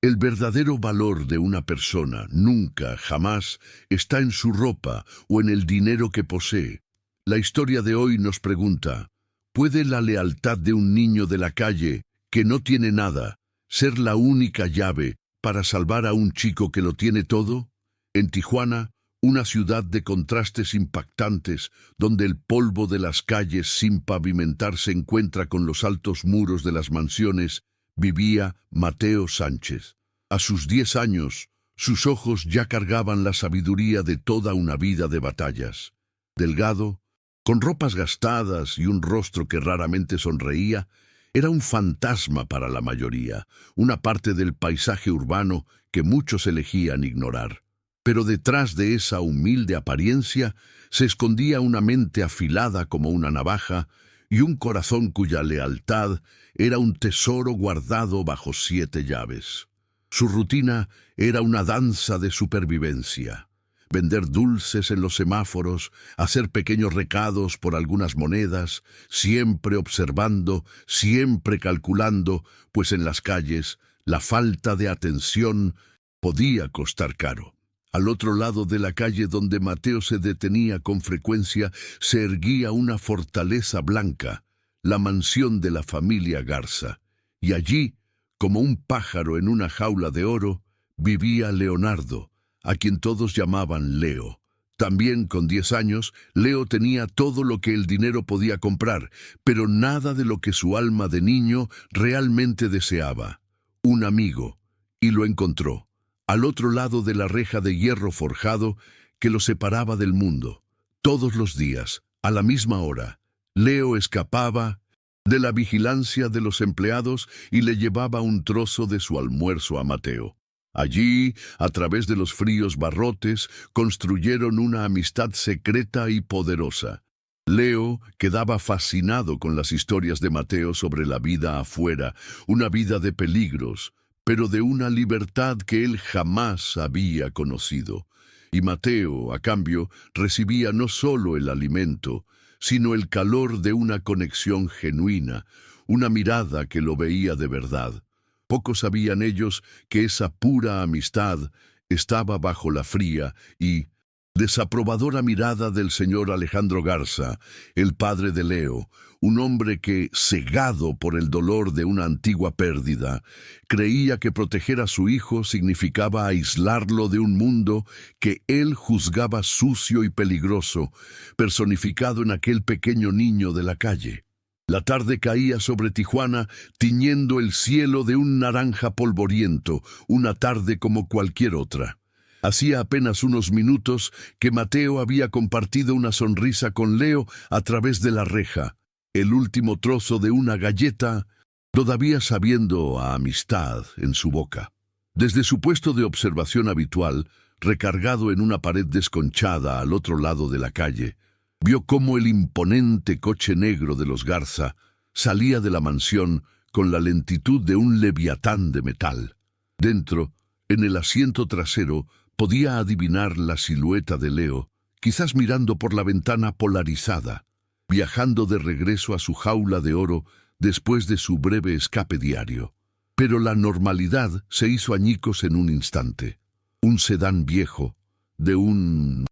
El verdadero valor de una persona nunca, jamás, está en su ropa o en el dinero que posee. La historia de hoy nos pregunta, ¿puede la lealtad de un niño de la calle, que no tiene nada, ser la única llave para salvar a un chico que lo tiene todo? En Tijuana, una ciudad de contrastes impactantes, donde el polvo de las calles sin pavimentar se encuentra con los altos muros de las mansiones, vivía Mateo Sánchez. A sus 10 años, sus ojos ya cargaban la sabiduría de toda una vida de batallas. Delgado, con ropas gastadas y un rostro que raramente sonreía, era un fantasma para la mayoría, una parte del paisaje urbano que muchos elegían ignorar. Pero detrás de esa humilde apariencia se escondía una mente afilada como una navaja y un corazón cuya lealtad era un tesoro guardado bajo 7 llaves. Su rutina era una danza de supervivencia. Vender dulces en los semáforos, hacer pequeños recados por algunas monedas, siempre observando, siempre calculando, pues en las calles la falta de atención podía costar caro. Al otro lado de la calle donde Mateo se detenía con frecuencia, se erguía una fortaleza blanca, la mansión de la familia Garza. Y allí, como un pájaro en una jaula de oro, vivía Leonardo, a quien todos llamaban Leo. También con 10 años, Leo tenía todo lo que el dinero podía comprar, pero nada de lo que su alma de niño realmente deseaba. Un amigo, y lo encontró al otro lado de la reja de hierro forjado que lo separaba del mundo. Todos los días, a la misma hora, Leo escapaba de la vigilancia de los empleados y le llevaba un trozo de su almuerzo a Mateo. Allí, a través de los fríos barrotes, construyeron una amistad secreta y poderosa. Leo quedaba fascinado con las historias de Mateo sobre la vida afuera, una vida de peligros, pero de una libertad que él jamás había conocido. Y Mateo, a cambio, recibía no solo el alimento, sino el calor de una conexión genuina, una mirada que lo veía de verdad. Pocos sabían ellos que esa pura amistad estaba bajo la fría y desaprobadora mirada del señor Alejandro Garza, el padre de Leo, un hombre que, cegado por el dolor de una antigua pérdida, creía que proteger a su hijo significaba aislarlo de un mundo que él juzgaba sucio y peligroso, personificado en aquel pequeño niño de la calle. La tarde caía sobre Tijuana, tiñendo el cielo de un naranja polvoriento, una tarde como cualquier otra. Hacía apenas unos minutos que Mateo había compartido una sonrisa con Leo a través de la reja, el último trozo de una galleta, todavía sabiendo a amistad en su boca. Desde su puesto de observación habitual, recargado en una pared desconchada al otro lado de la calle, vio cómo el imponente coche negro de los Garza salía de la mansión con la lentitud de un leviatán de metal. Dentro, en el asiento trasero, podía adivinar la silueta de Leo, quizás mirando por la ventana polarizada, viajando de regreso a su jaula de oro después de su breve escape diario. Pero la normalidad se hizo añicos en un instante. Un sedán viejo, de un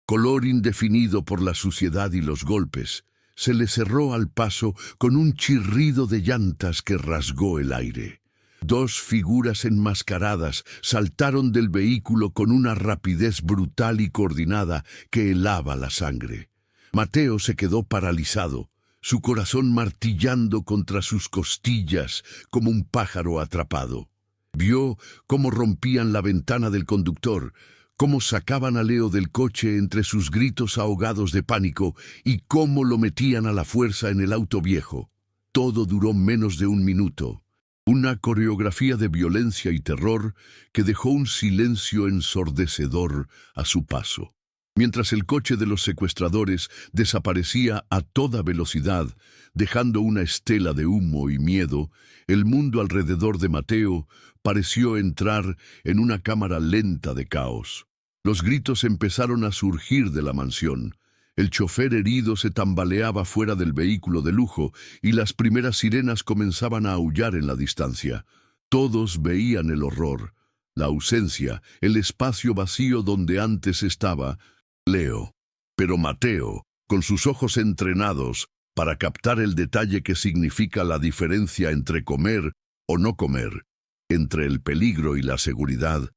color indefinido por la suciedad y los golpes, se le cerró al paso con un chirrido de llantas que rasgó el aire. 2 figuras enmascaradas saltaron del vehículo con una rapidez brutal y coordinada que helaba la sangre. Mateo se quedó paralizado, su corazón martillando contra sus costillas como un pájaro atrapado. Vio cómo rompían la ventana del conductor, cómo sacaban a Leo del coche entre sus gritos ahogados de pánico y cómo lo metían a la fuerza en el auto viejo. Todo duró menos de 1 minuto. Una coreografía de violencia y terror que dejó un silencio ensordecedor a su paso. Mientras el coche de los secuestradores desaparecía a toda velocidad, dejando una estela de humo y miedo, el mundo alrededor de Mateo pareció entrar en una cámara lenta de caos. Los gritos empezaron a surgir de la mansión. El chofer herido se tambaleaba fuera del vehículo de lujo y las primeras sirenas comenzaban a aullar en la distancia. Todos veían el horror, la ausencia, el espacio vacío donde antes estaba Leo. Pero Mateo, con sus ojos entrenados para captar el detalle que significa la diferencia entre comer o no comer, entre el peligro y la seguridad,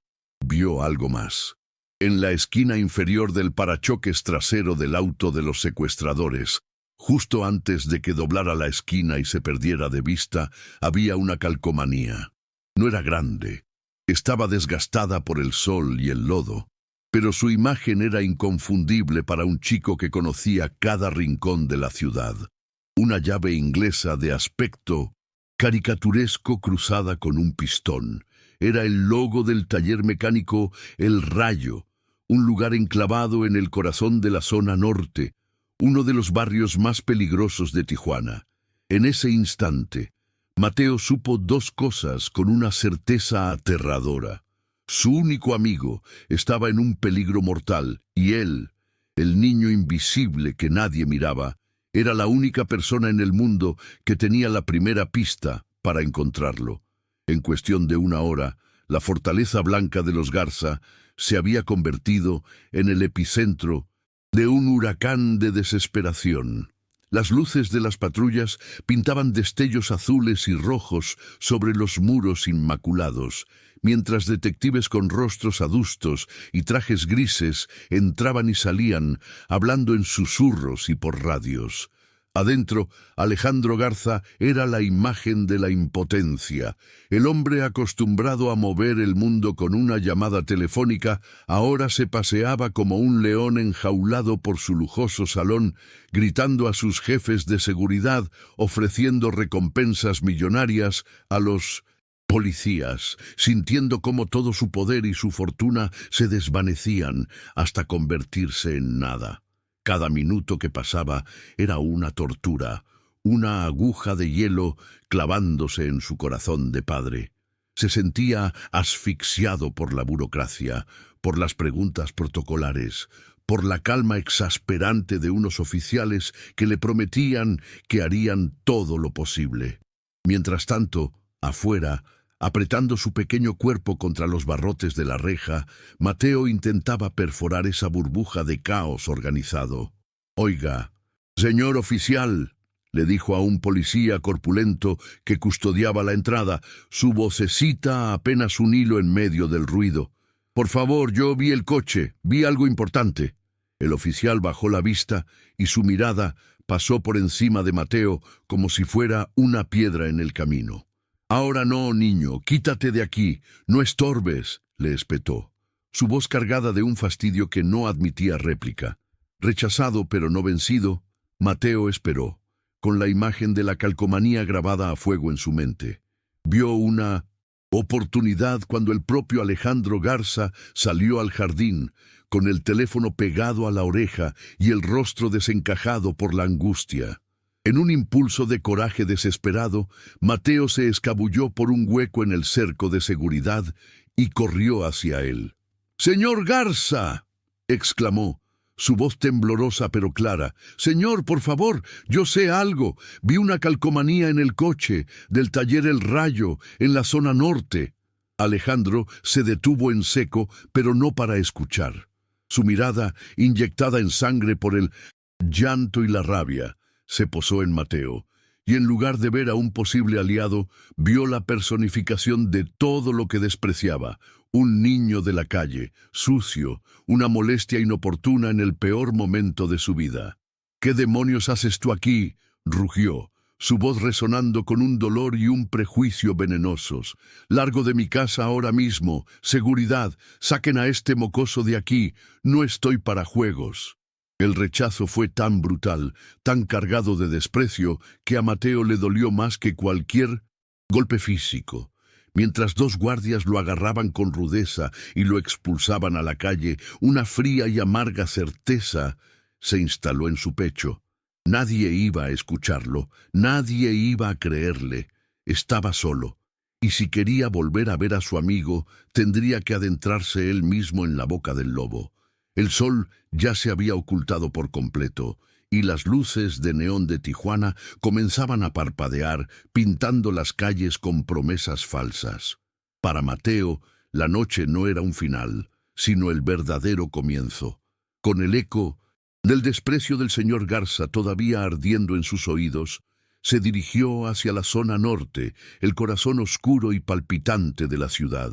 vio algo más. En la esquina inferior del parachoques trasero del auto de los secuestradores, justo antes de que doblara la esquina y se perdiera de vista, había una calcomanía. No era grande, estaba desgastada por el sol y el lodo, pero su imagen era inconfundible para un chico que conocía cada rincón de la ciudad. Una llave inglesa de aspecto caricaturesco cruzada con un pistón. Era el logo del taller mecánico El Rayo, un lugar enclavado en el corazón de la zona norte, uno de los barrios más peligrosos de Tijuana. En ese instante, Mateo supo dos cosas con una certeza aterradora. Su único amigo estaba en un peligro mortal y él, el niño invisible que nadie miraba, era la única persona en el mundo que tenía la primera pista para encontrarlo. En cuestión de una hora, la fortaleza blanca de los Garza se había convertido en el epicentro de un huracán de desesperación. Las luces de las patrullas pintaban destellos azules y rojos sobre los muros inmaculados, mientras detectives con rostros adustos y trajes grises entraban y salían, hablando en susurros y por radios. Adentro, Alejandro Garza era la imagen de la impotencia. El hombre acostumbrado a mover el mundo con una llamada telefónica, ahora se paseaba como un león enjaulado por su lujoso salón, gritando a sus jefes de seguridad, ofreciendo recompensas millonarias a los policías, sintiendo cómo todo su poder y su fortuna se desvanecían hasta convertirse en nada. Cada minuto que pasaba era una tortura, una aguja de hielo clavándose en su corazón de padre. Se sentía asfixiado por la burocracia, por las preguntas protocolares, por la calma exasperante de unos oficiales que le prometían que harían todo lo posible. Mientras tanto, afuera, apretando su pequeño cuerpo contra los barrotes de la reja, Mateo intentaba perforar esa burbuja de caos organizado. «Oiga, señor oficial», le dijo a un policía corpulento que custodiaba la entrada, su vocecita apenas un hilo en medio del ruido. «Por favor, yo vi el coche, vi algo importante». El oficial bajó la vista y su mirada pasó por encima de Mateo como si fuera una piedra en el camino. «Ahora no, niño, quítate de aquí, no estorbes», le espetó. Su voz cargada de un fastidio que no admitía réplica. Rechazado pero no vencido, Mateo esperó, con la imagen de la calcomanía grabada a fuego en su mente. Vio una oportunidad cuando el propio Alejandro Garza salió al jardín, con el teléfono pegado a la oreja y el rostro desencajado por la angustia. En un impulso de coraje desesperado, Mateo se escabulló por un hueco en el cerco de seguridad y corrió hacia él. «¡Señor Garza!», exclamó, su voz temblorosa pero clara. «Señor, por favor, yo sé algo. Vi una calcomanía en el coche del taller El Rayo, en la zona norte». Alejandro se detuvo en seco, pero no para escuchar. Su mirada, inyectada en sangre por el llanto y la rabia, se posó en Mateo, y en lugar de ver a un posible aliado, vio la personificación de todo lo que despreciaba, un niño de la calle, sucio, una molestia inoportuna en el peor momento de su vida. «¿Qué demonios haces tú aquí?», rugió, su voz resonando con un dolor y un prejuicio venenosos. «Largo de mi casa ahora mismo. Seguridad, saquen a este mocoso de aquí. No estoy para juegos». El rechazo fue tan brutal, tan cargado de desprecio, que a Mateo le dolió más que cualquier golpe físico. Mientras dos guardias lo agarraban con rudeza y lo expulsaban a la calle, una fría y amarga certeza se instaló en su pecho. Nadie iba a escucharlo, nadie iba a creerle. Estaba solo, y si quería volver a ver a su amigo, tendría que adentrarse él mismo en la boca del lobo. El sol ya se había ocultado por completo, y las luces de neón de Tijuana comenzaban a parpadear, pintando las calles con promesas falsas. Para Mateo, la noche no era un final, sino el verdadero comienzo. Con el eco del desprecio del señor Garza todavía ardiendo en sus oídos, se dirigió hacia la zona norte, el corazón oscuro y palpitante de la ciudad.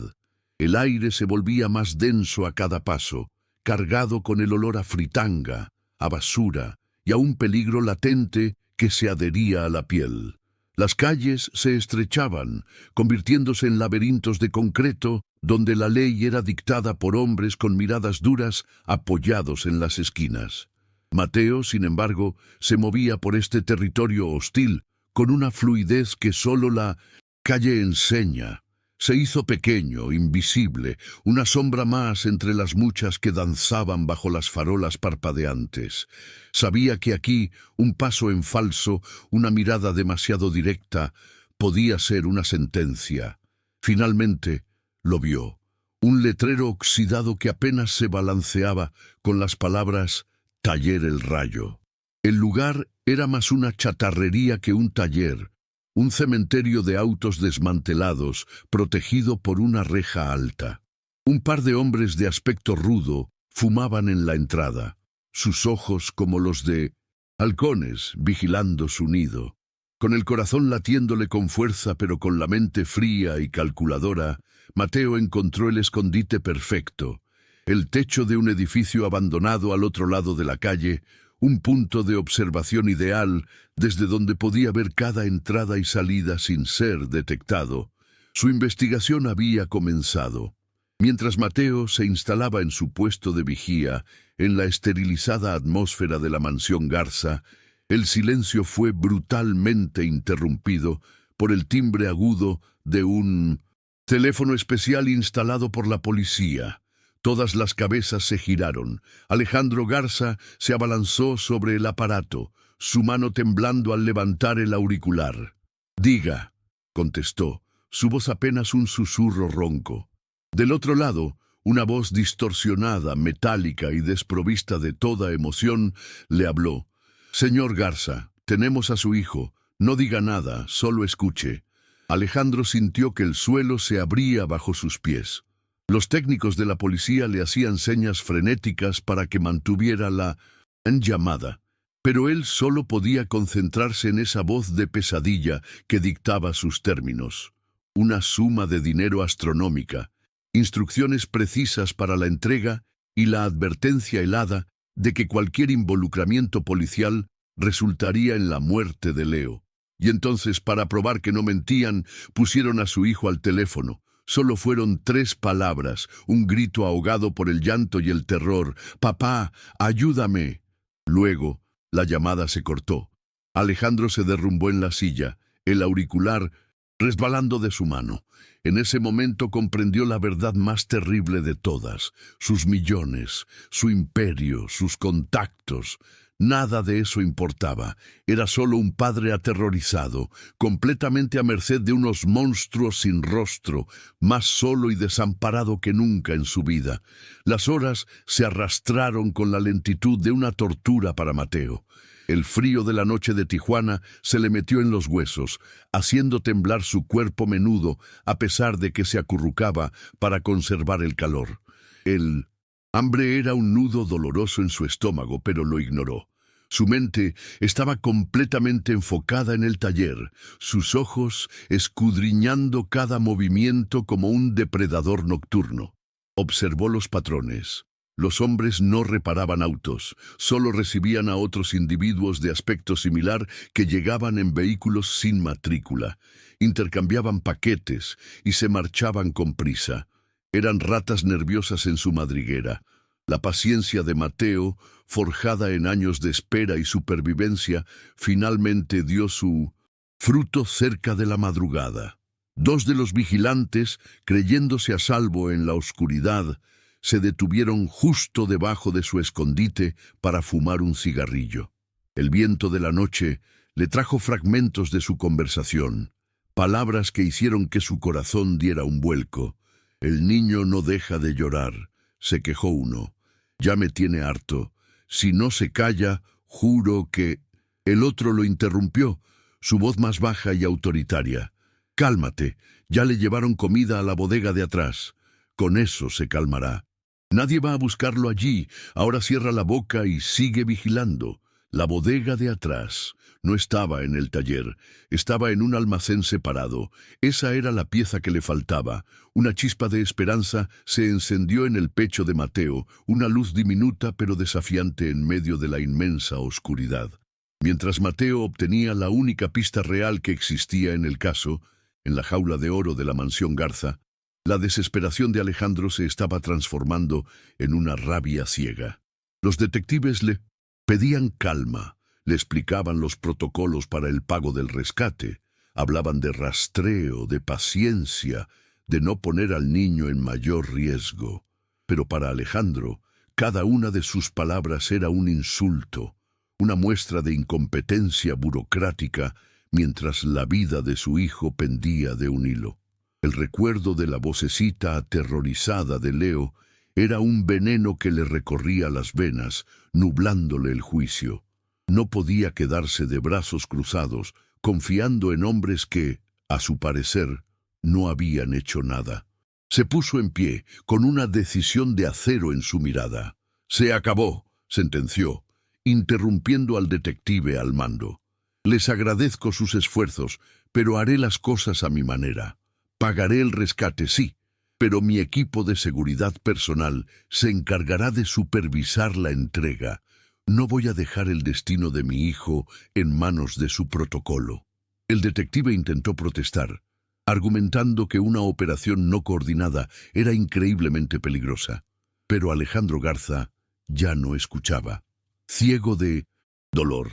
El aire se volvía más denso a cada paso, cargado con el olor a fritanga, a basura y a un peligro latente que se adhería a la piel. Las calles se estrechaban, convirtiéndose en laberintos de concreto donde la ley era dictada por hombres con miradas duras apoyados en las esquinas. Mateo, sin embargo, se movía por este territorio hostil con una fluidez que solo la calle enseña. Se hizo pequeño, invisible, una sombra más entre las muchas que danzaban bajo las farolas parpadeantes. Sabía que aquí un paso en falso, una mirada demasiado directa, podía ser una sentencia. Finalmente lo vio. Un letrero oxidado que apenas se balanceaba con las palabras «Taller El Rayo». El lugar era más una chatarrería que un taller, un cementerio de autos desmantelados, protegido por una reja alta. Un par de hombres de aspecto rudo fumaban en la entrada, sus ojos como los de halcones vigilando su nido. Con el corazón latiéndole con fuerza pero con la mente fría y calculadora, Mateo encontró el escondite perfecto, el techo de un edificio abandonado al otro lado de la calle, un punto de observación ideal desde donde podía ver cada entrada y salida sin ser detectado. Su investigación había comenzado. Mientras Mateo se instalaba en su puesto de vigía, en la esterilizada atmósfera de la mansión Garza, el silencio fue brutalmente interrumpido por el timbre agudo de un teléfono especial instalado por la policía. Todas las cabezas se giraron. Alejandro Garza se abalanzó sobre el aparato, su mano temblando al levantar el auricular. «Diga», contestó, su voz apenas un susurro ronco. Del otro lado, una voz distorsionada, metálica y desprovista de toda emoción le habló. «Señor Garza, tenemos a su hijo. No diga nada, solo escuche». Alejandro sintió que el suelo se abría bajo sus pies. Los técnicos de la policía le hacían señas frenéticas para que mantuviera la llamada, pero él solo podía concentrarse en esa voz de pesadilla que dictaba sus términos. Una suma de dinero astronómica, instrucciones precisas para la entrega y la advertencia helada de que cualquier involucramiento policial resultaría en la muerte de Leo. Y entonces, para probar que no mentían, pusieron a su hijo al teléfono. Solo fueron 3 palabras, un grito ahogado por el llanto y el terror. «Papá, ayúdame». Luego, la llamada se cortó. Alejandro se derrumbó en la silla, el auricular resbalando de su mano. En ese momento comprendió la verdad más terrible de todas. Sus millones, su imperio, sus contactos. Nada de eso importaba. Era solo un padre aterrorizado, completamente a merced de unos monstruos sin rostro, más solo y desamparado que nunca en su vida. Las horas se arrastraron con la lentitud de una tortura para Mateo. El frío de la noche de Tijuana se le metió en los huesos, haciendo temblar su cuerpo menudo, a pesar de que se acurrucaba para conservar el calor. El hambre era un nudo doloroso en su estómago, pero lo ignoró. Su mente estaba completamente enfocada en el taller, sus ojos escudriñando cada movimiento como un depredador nocturno. Observó los patrones. Los hombres no reparaban autos, solo recibían a otros individuos de aspecto similar que llegaban en vehículos sin matrícula, intercambiaban paquetes y se marchaban con prisa. Eran ratas nerviosas en su madriguera. La paciencia de Mateo, forjada en años de espera y supervivencia, finalmente dio su fruto cerca de la madrugada. 2 de los vigilantes, creyéndose a salvo en la oscuridad, se detuvieron justo debajo de su escondite para fumar un cigarrillo. El viento de la noche le trajo fragmentos de su conversación, palabras que hicieron que su corazón diera un vuelco. «El niño no deja de llorar», se quejó uno. «Ya me tiene harto. Si no se calla, Juro que... El otro lo interrumpió, su voz más baja y autoritaria. Cálmate, ya le llevaron comida a la bodega de atrás. Con eso se calmará. Nadie va a buscarlo allí, ahora cierra la boca y sigue vigilando. La bodega de atrás no estaba en el taller, estaba en un almacén separado. Esa era la pieza que le faltaba. Una chispa de esperanza se encendió en el pecho de Mateo, una luz diminuta pero desafiante en medio de la inmensa oscuridad. Mientras Mateo obtenía la única pista real que existía en el caso, en la jaula de oro de la mansión Garza, la desesperación de Alejandro se estaba transformando en una rabia ciega. Los detectives le pedían calma, le explicaban los protocolos para el pago del rescate, hablaban de rastreo, de paciencia, de no poner al niño en mayor riesgo. Pero para Alejandro, cada una de sus palabras era un insulto, una muestra de incompetencia burocrática, mientras la vida de su hijo pendía de un hilo. El recuerdo de la vocecita aterrorizada de Leo era un veneno que le recorría las venas, nublándole el juicio. No podía quedarse de brazos cruzados, confiando en hombres que, a su parecer, no habían hecho nada. Se puso en pie, con una decisión de acero en su mirada. «Se acabó», sentenció, interrumpiendo al detective al mando. «Les agradezco sus esfuerzos, pero haré las cosas a mi manera. Pagaré el rescate, sí, pero mi equipo de seguridad personal se encargará de supervisar la entrega. No voy a dejar el destino de mi hijo en manos de su protocolo». El detective intentó protestar, argumentando que una operación no coordinada era increíblemente peligrosa. Pero Alejandro Garza ya no escuchaba. Ciego de dolor,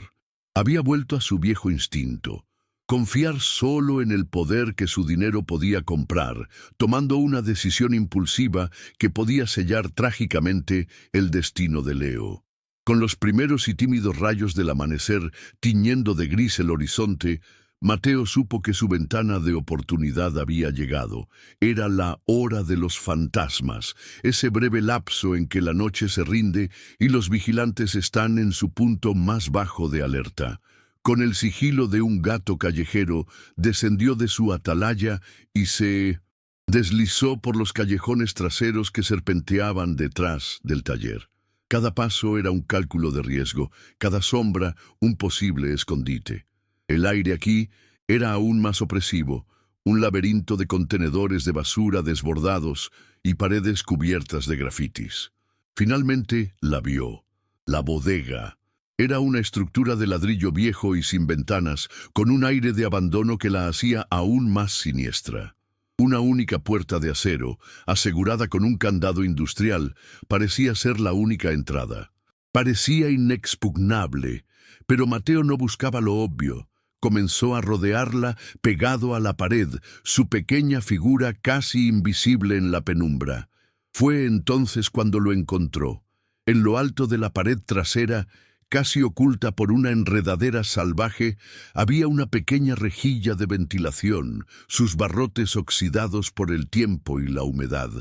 había vuelto a su viejo instinto. Confiar solo en el poder que su dinero podía comprar, tomando una decisión impulsiva que podía sellar trágicamente el destino de Leo. Con los primeros y tímidos rayos del amanecer tiñendo de gris el horizonte, Mateo supo que su ventana de oportunidad había llegado. Era la hora de los fantasmas, ese breve lapso en que la noche se rinde y los vigilantes están en su punto más bajo de alerta. Con el sigilo de un gato callejero, descendió de su atalaya y se deslizó por los callejones traseros que serpenteaban detrás del taller. Cada paso era un cálculo de riesgo, cada sombra un posible escondite. El aire aquí era aún más opresivo, un laberinto de contenedores de basura desbordados y paredes cubiertas de grafitis. Finalmente la vio. La bodega. Era una estructura de ladrillo viejo y sin ventanas, con un aire de abandono que la hacía aún más siniestra. Una única puerta de acero, asegurada con un candado industrial, parecía ser la única entrada. Parecía inexpugnable, pero Mateo no buscaba lo obvio. Comenzó a rodearla, pegado a la pared, su pequeña figura casi invisible en la penumbra. Fue entonces cuando lo encontró. En lo alto de la pared trasera, casi oculta por una enredadera salvaje, había una pequeña rejilla de ventilación, sus barrotes oxidados por el tiempo y la humedad.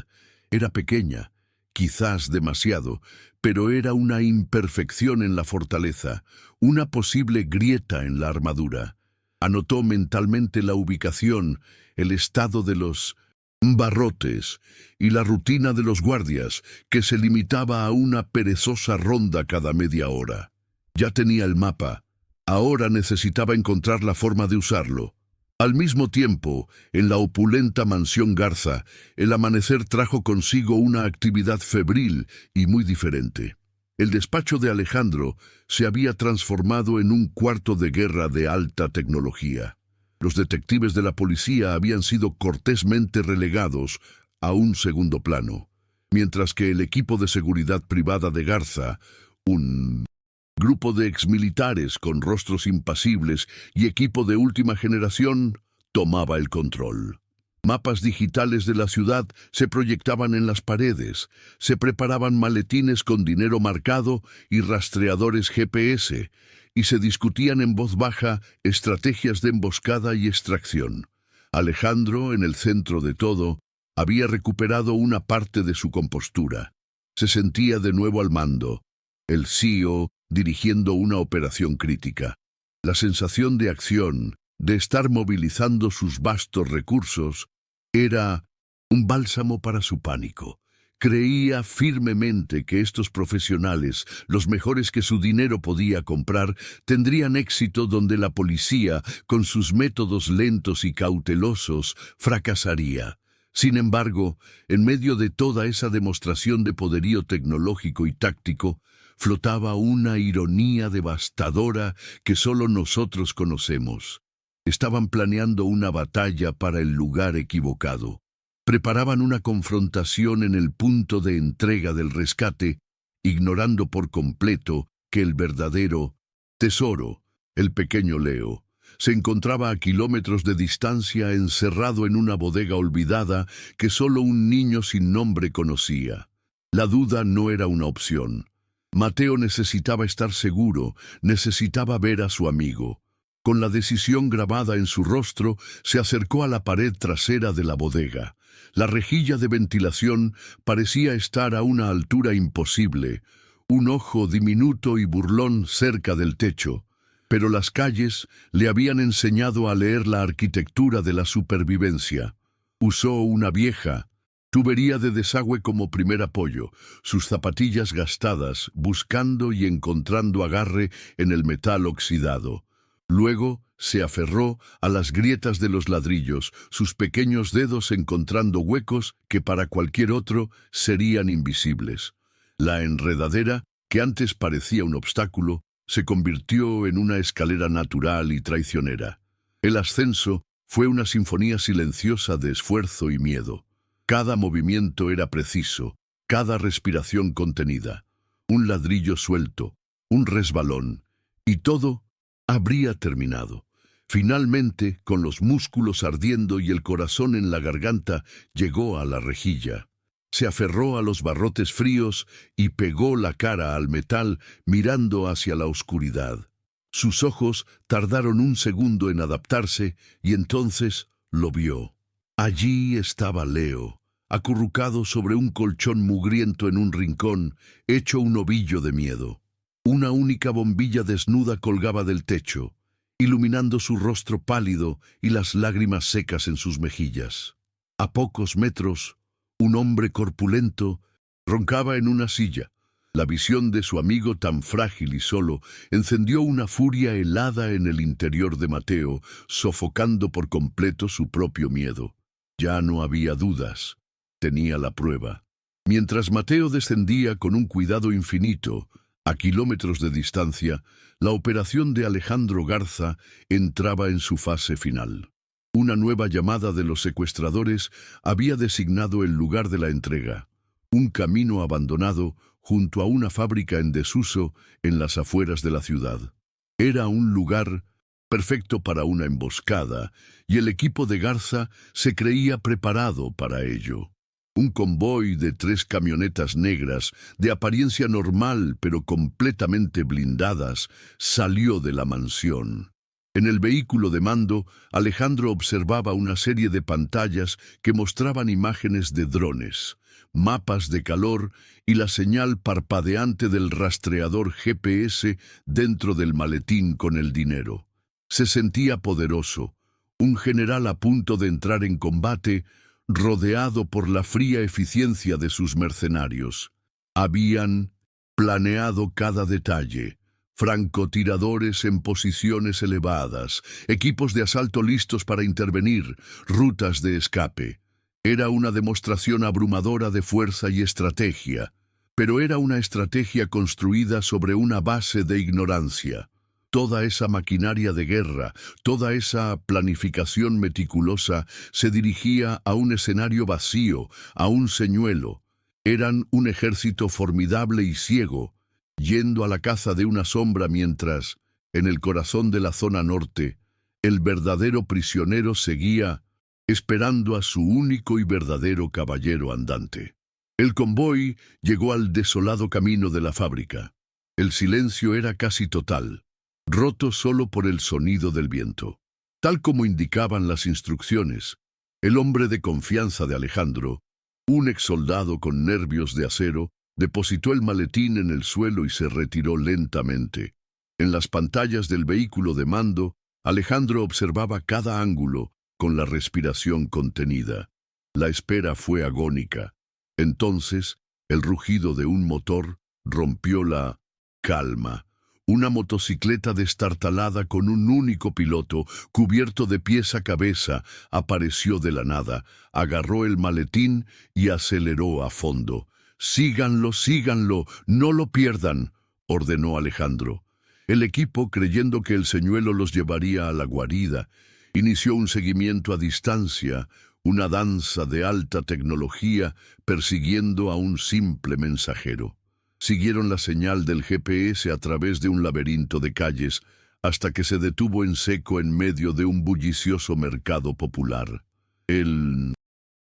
Era pequeña, quizás demasiado, pero era una imperfección en la fortaleza, una posible grieta en la armadura. Anotó mentalmente la ubicación, el estado de los barrotes y la rutina de los guardias, que se limitaba a una perezosa ronda cada media hora. Ya tenía el mapa. Ahora necesitaba encontrar la forma de usarlo. Al mismo tiempo, en la opulenta mansión Garza, el amanecer trajo consigo una actividad febril y muy diferente. El despacho de Alejandro se había transformado en un cuarto de guerra de alta tecnología. Los detectives de la policía habían sido cortésmente relegados a un segundo plano, mientras que el equipo de seguridad privada de Garza, un grupo de exmilitares con rostros impasibles y equipo de última generación, tomaba el control. Mapas digitales de la ciudad se proyectaban en las paredes, se preparaban maletines con dinero marcado y rastreadores GPS, y se discutían en voz baja estrategias de emboscada y extracción. Alejandro, en el centro de todo, había recuperado una parte de su compostura. Se sentía de nuevo al mando, el CEO dirigiendo una operación crítica. La sensación de acción, de estar movilizando sus vastos recursos, era un bálsamo para su pánico. Creía firmemente que estos profesionales, los mejores que su dinero podía comprar, tendrían éxito donde la policía, con sus métodos lentos y cautelosos, fracasaría. Sin embargo, en medio de toda esa demostración de poderío tecnológico y táctico, flotaba una ironía devastadora que solo nosotros conocemos. Estaban planeando una batalla para el lugar equivocado. Preparaban una confrontación en el punto de entrega del rescate, ignorando por completo que el verdadero tesoro, el pequeño Leo, se encontraba a kilómetros de distancia encerrado en una bodega olvidada que solo un niño sin nombre conocía. La duda no era una opción. Mateo necesitaba estar seguro, necesitaba ver a su amigo. Con la decisión grabada en su rostro, se acercó a la pared trasera de la bodega. La rejilla de ventilación parecía estar a una altura imposible, un ojo diminuto y burlón cerca del techo, pero las calles le habían enseñado a leer la arquitectura de la supervivencia. Usó una vieja tubería de desagüe como primer apoyo, sus zapatillas gastadas, buscando y encontrando agarre en el metal oxidado. Luego se aferró a las grietas de los ladrillos, sus pequeños dedos encontrando huecos que para cualquier otro serían invisibles. La enredadera, que antes parecía un obstáculo, se convirtió en una escalera natural y traicionera. El ascenso fue una sinfonía silenciosa de esfuerzo y miedo. Cada movimiento era preciso, cada respiración contenida. Un ladrillo suelto, un resbalón, y todo habría terminado. Finalmente, con los músculos ardiendo y el corazón en la garganta, llegó a la rejilla. Se aferró a los barrotes fríos y pegó la cara al metal, mirando hacia la oscuridad. Sus ojos tardaron un segundo en adaptarse y entonces lo vio. Allí estaba Leo, acurrucado sobre un colchón mugriento en un rincón, hecho un ovillo de miedo. Una única bombilla desnuda colgaba del techo, iluminando su rostro pálido y las lágrimas secas en sus mejillas. A pocos metros, un hombre corpulento roncaba en una silla. La visión de su amigo tan frágil y solo encendió una furia helada en el interior de Mateo, sofocando por completo su propio miedo. Ya no había dudas. Tenía la prueba. Mientras Mateo descendía con un cuidado infinito, a kilómetros de distancia, la operación de Alejandro Garza entraba en su fase final. Una nueva llamada de los secuestradores había designado el lugar de la entrega, un camino abandonado junto a una fábrica en desuso en las afueras de la ciudad. Era un lugar perfecto para una emboscada, y el equipo de Garza se creía preparado para ello. Un convoy de 3 camionetas negras, de apariencia normal pero completamente blindadas, salió de la mansión. En el vehículo de mando, Alejandro observaba una serie de pantallas que mostraban imágenes de drones, mapas de calor y la señal parpadeante del rastreador GPS dentro del maletín con el dinero. Se sentía poderoso, un general a punto de entrar en combate, rodeado por la fría eficiencia de sus mercenarios. Habían planeado cada detalle. Francotiradores en posiciones elevadas, equipos de asalto listos para intervenir, rutas de escape. Era una demostración abrumadora de fuerza y estrategia, pero era una estrategia construida sobre una base de ignorancia. Toda esa maquinaria de guerra, toda esa planificación meticulosa se dirigía a un escenario vacío, a un señuelo. Eran un ejército formidable y ciego, yendo a la caza de una sombra mientras, en el corazón de la zona norte, el verdadero prisionero seguía esperando a su único y verdadero caballero andante. El convoy llegó al desolado camino de la fábrica. El silencio era casi total, roto solo por el sonido del viento. Tal como indicaban las instrucciones, el hombre de confianza de Alejandro, un exsoldado con nervios de acero, Depositó el maletín en el suelo y se retiró lentamente. En las pantallas del vehículo de mando, Alejandro observaba cada ángulo con la respiración contenida. La espera fue agónica. Entonces, el rugido de un motor rompió la calma. Una motocicleta destartalada con un único piloto, cubierto de pies a cabeza, apareció de la nada, agarró el maletín y aceleró a fondo. «Síganlo, síganlo, no lo pierdan», ordenó Alejandro. El equipo, creyendo que el señuelo los llevaría a la guarida, inició un seguimiento a distancia, una danza de alta tecnología persiguiendo a un simple mensajero. Siguieron la señal del GPS a través de un laberinto de calles hasta que se detuvo en seco en medio de un bullicioso mercado popular. El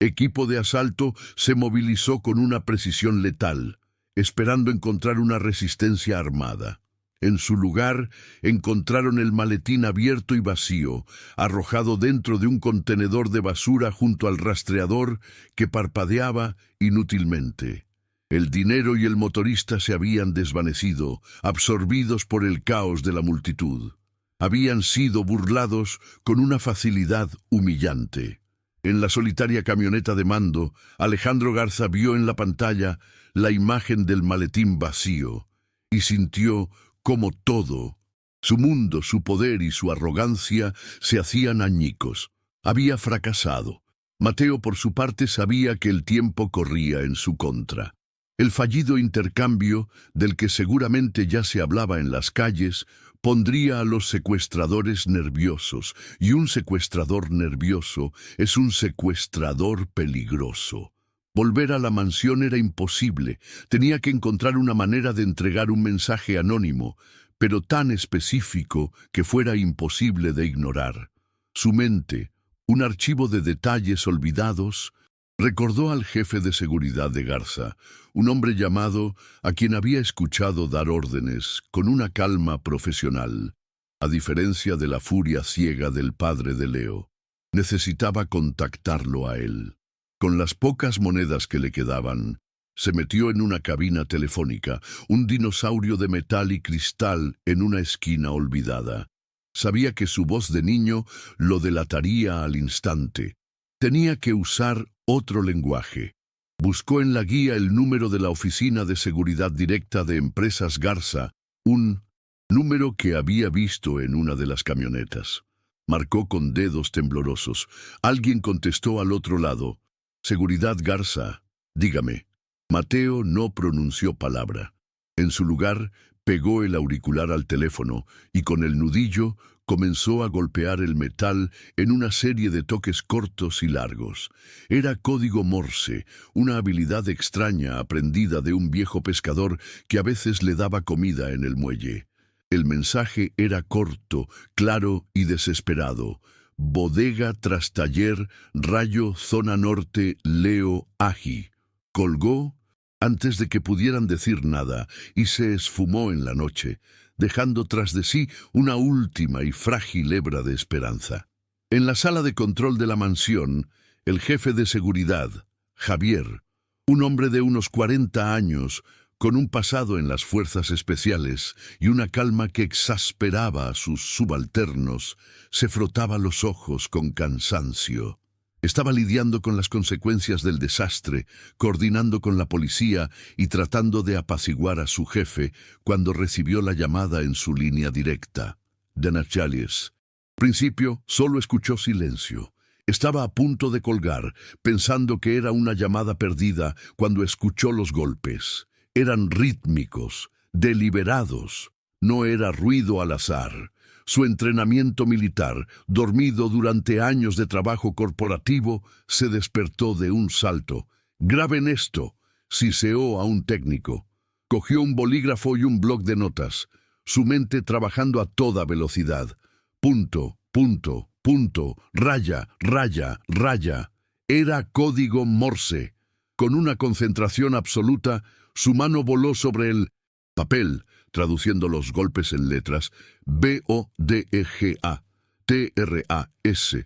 equipo de asalto se movilizó con una precisión letal, esperando encontrar una resistencia armada. En su lugar, encontraron el maletín abierto y vacío, arrojado dentro de un contenedor de basura junto al rastreador que parpadeaba inútilmente. El dinero y el motorista se habían desvanecido, absorbidos por el caos de la multitud. Habían sido burlados con una facilidad humillante. En la solitaria camioneta de mando, Alejandro Garza vio en la pantalla la imagen del maletín vacío y sintió cómo todo, su mundo, su poder y su arrogancia se hacían añicos. Había fracasado. Mateo, por su parte, sabía que el tiempo corría en su contra. El fallido intercambio, del que seguramente ya se hablaba en las calles, pondría a los secuestradores nerviosos, y un secuestrador nervioso es un secuestrador peligroso. Volver a la mansión era imposible. Tenía que encontrar una manera de entregar un mensaje anónimo, pero tan específico que fuera imposible de ignorar. Su mente, un archivo de detalles olvidados, recordó al jefe de seguridad de Garza, un hombre llamado a quien había escuchado dar órdenes con una calma profesional, a diferencia de la furia ciega del padre de Leo. Necesitaba contactarlo a él. Con las pocas monedas que le quedaban, se metió en una cabina telefónica, un dinosaurio de metal y cristal en una esquina olvidada. Sabía que su voz de niño lo delataría al instante. Tenía que usar otro lenguaje. Buscó en la guía el número de la Oficina de Seguridad Directa de Empresas Garza, un número que había visto en una de las camionetas. Marcó con dedos temblorosos. Alguien contestó al otro lado. «Seguridad Garza, dígame». Mateo no pronunció palabra. En su lugar, pegó el auricular al teléfono y con el nudillo comenzó a golpear el metal en una serie de toques cortos y largos. Era código Morse, una habilidad extraña aprendida de un viejo pescador que a veces le daba comida en el muelle. El mensaje era corto, claro y desesperado. «Bodega tras taller, Rayo, zona norte, Leo, Agi». Colgó antes de que pudieran decir nada y se esfumó en la noche, dejando tras de sí una última y frágil hebra de esperanza. En la sala de control de la mansión, el jefe de seguridad, Javier, un hombre de unos 40 años, con un pasado en las fuerzas especiales y una calma que exasperaba a sus subalternos, se frotaba los ojos con cansancio. Estaba lidiando con las consecuencias del desastre, coordinando con la policía y tratando de apaciguar a su jefe cuando recibió la llamada en su línea directa. De Nachalies. Al principio solo escuchó silencio. Estaba a punto de colgar, pensando que era una llamada perdida cuando escuchó los golpes. Eran rítmicos, deliberados. No era ruido al azar. Su entrenamiento militar, dormido durante años de trabajo corporativo, se despertó de un salto. «Graben esto», siseó a un técnico. Cogió un bolígrafo y un bloc de notas, su mente trabajando a toda velocidad. Punto, punto, punto, raya, raya, raya. Era código Morse. Con una concentración absoluta, su mano voló sobre el papel, traduciendo los golpes en letras: BODEGA, TRAS,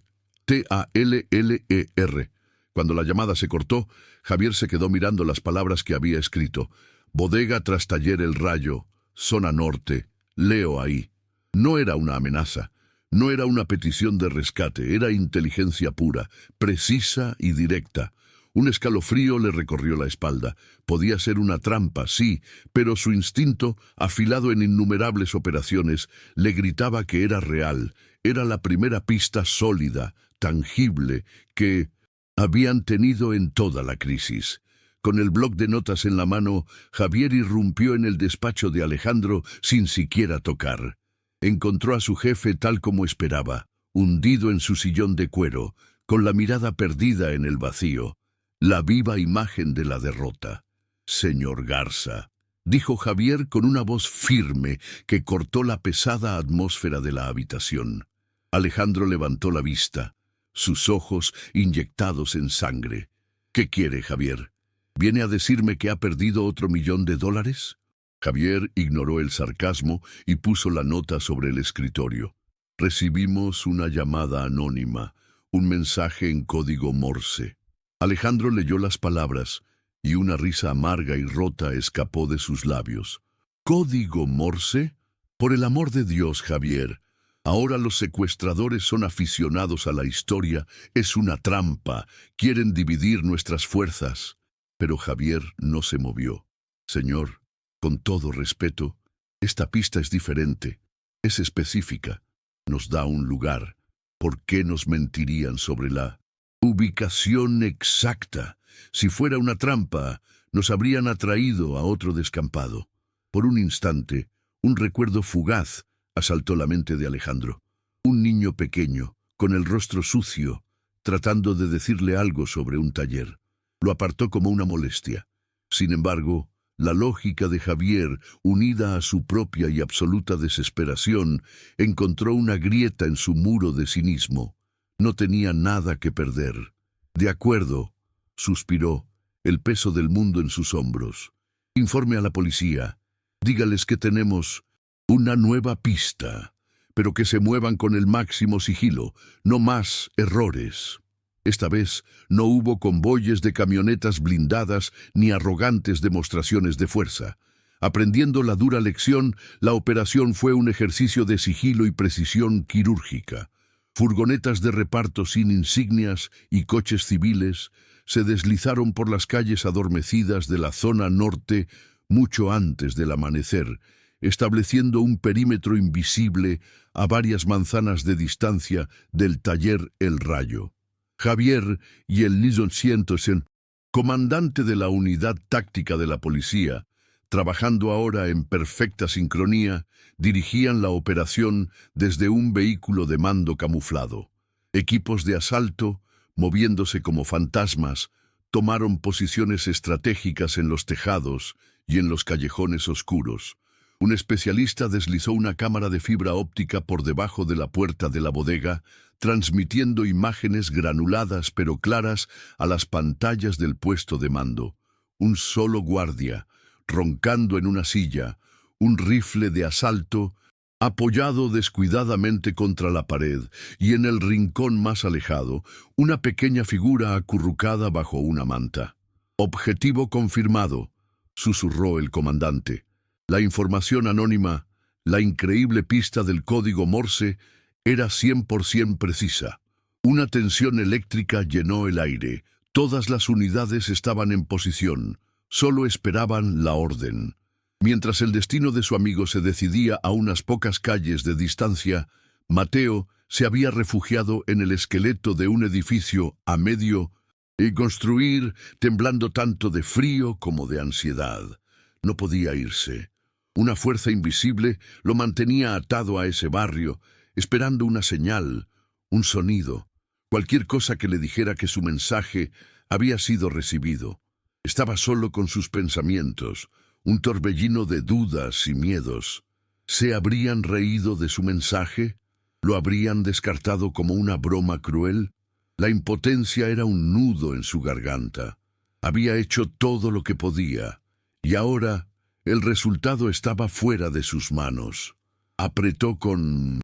TALLER. Cuando la llamada se cortó, Javier se quedó mirando las palabras que había escrito. Bodega tras taller El Rayo, zona norte, leo ahí. No era una amenaza, no era una petición de rescate, era inteligencia pura, precisa y directa. Un escalofrío le recorrió la espalda. Podía ser una trampa, sí, pero su instinto, afilado en innumerables operaciones, le gritaba que era real. Era la primera pista sólida, tangible, que habían tenido en toda la crisis. Con el bloc de notas en la mano, Javier irrumpió en el despacho de Alejandro sin siquiera tocar. Encontró a su jefe tal como esperaba, hundido en su sillón de cuero, con la mirada perdida en el vacío. La viva imagen de la derrota. «Señor Garza», dijo Javier con una voz firme que cortó la pesada atmósfera de la habitación. Alejandro levantó la vista, sus ojos inyectados en sangre. «¿Qué quiere, Javier? ¿Viene a decirme que ha perdido otro $1.000.000?» Javier ignoró el sarcasmo y puso la nota sobre el escritorio. «Recibimos una llamada anónima, un mensaje en código Morse». Alejandro leyó las palabras y una risa amarga y rota escapó de sus labios. ¿Código Morse? Por el amor de Dios, Javier. Ahora los secuestradores son aficionados a la historia. Es una trampa. Quieren dividir nuestras fuerzas. Pero Javier no se movió. Señor, con todo respeto, esta pista es diferente. Es específica. Nos da un lugar. ¿Por qué nos mentirían sobre la ubicación exacta? Si fuera una trampa, nos habrían atraído a otro descampado. Por un instante, un recuerdo fugaz asaltó la mente de Alejandro. Un niño pequeño, con el rostro sucio, tratando de decirle algo sobre un taller. Lo apartó como una molestia. Sin embargo, la lógica de Javier, unida a su propia y absoluta desesperación, encontró una grieta en su muro de cinismo. No tenía nada que perder. «De acuerdo», suspiró, el peso del mundo en sus hombros. «Informe a la policía. Dígales que tenemos una nueva pista, pero que se muevan con el máximo sigilo. No más errores». Esta vez no hubo convoyes de camionetas blindadas ni arrogantes demostraciones de fuerza. Aprendiendo la dura lección, la operación fue un ejercicio de sigilo y precisión quirúrgica. Furgonetas de reparto sin insignias y coches civiles se deslizaron por las calles adormecidas de la zona norte mucho antes del amanecer, estableciendo un perímetro invisible a varias manzanas de distancia del taller El Rayo. Javier y el licenciado, comandante de la unidad táctica de la policía, trabajando ahora en perfecta sincronía, dirigían la operación desde un vehículo de mando camuflado. Equipos de asalto, moviéndose como fantasmas, tomaron posiciones estratégicas en los tejados y en los callejones oscuros. Un especialista deslizó una cámara de fibra óptica por debajo de la puerta de la bodega, transmitiendo imágenes granuladas pero claras a las pantallas del puesto de mando. Un solo guardia, roncando en una silla, un rifle de asalto, apoyado descuidadamente contra la pared, y en el rincón más alejado, una pequeña figura acurrucada bajo una manta. «Objetivo confirmado», susurró el comandante. La información anónima, la increíble pista del código Morse, era 100% precisa. Una tensión eléctrica llenó el aire. Todas las unidades estaban en posición. Solo esperaban la orden. Mientras el destino de su amigo se decidía a unas pocas calles de distancia, Mateo se había refugiado en el esqueleto de un edificio a medio y construir, temblando tanto de frío como de ansiedad. No podía irse. Una fuerza invisible lo mantenía atado a ese barrio, esperando una señal, un sonido, cualquier cosa que le dijera que su mensaje había sido recibido. Estaba solo con sus pensamientos, un torbellino de dudas y miedos. ¿Se habrían reído de su mensaje? ¿Lo habrían descartado como una broma cruel? La impotencia era un nudo en su garganta. Había hecho todo lo que podía, y ahora el resultado estaba fuera de sus manos. Apretó con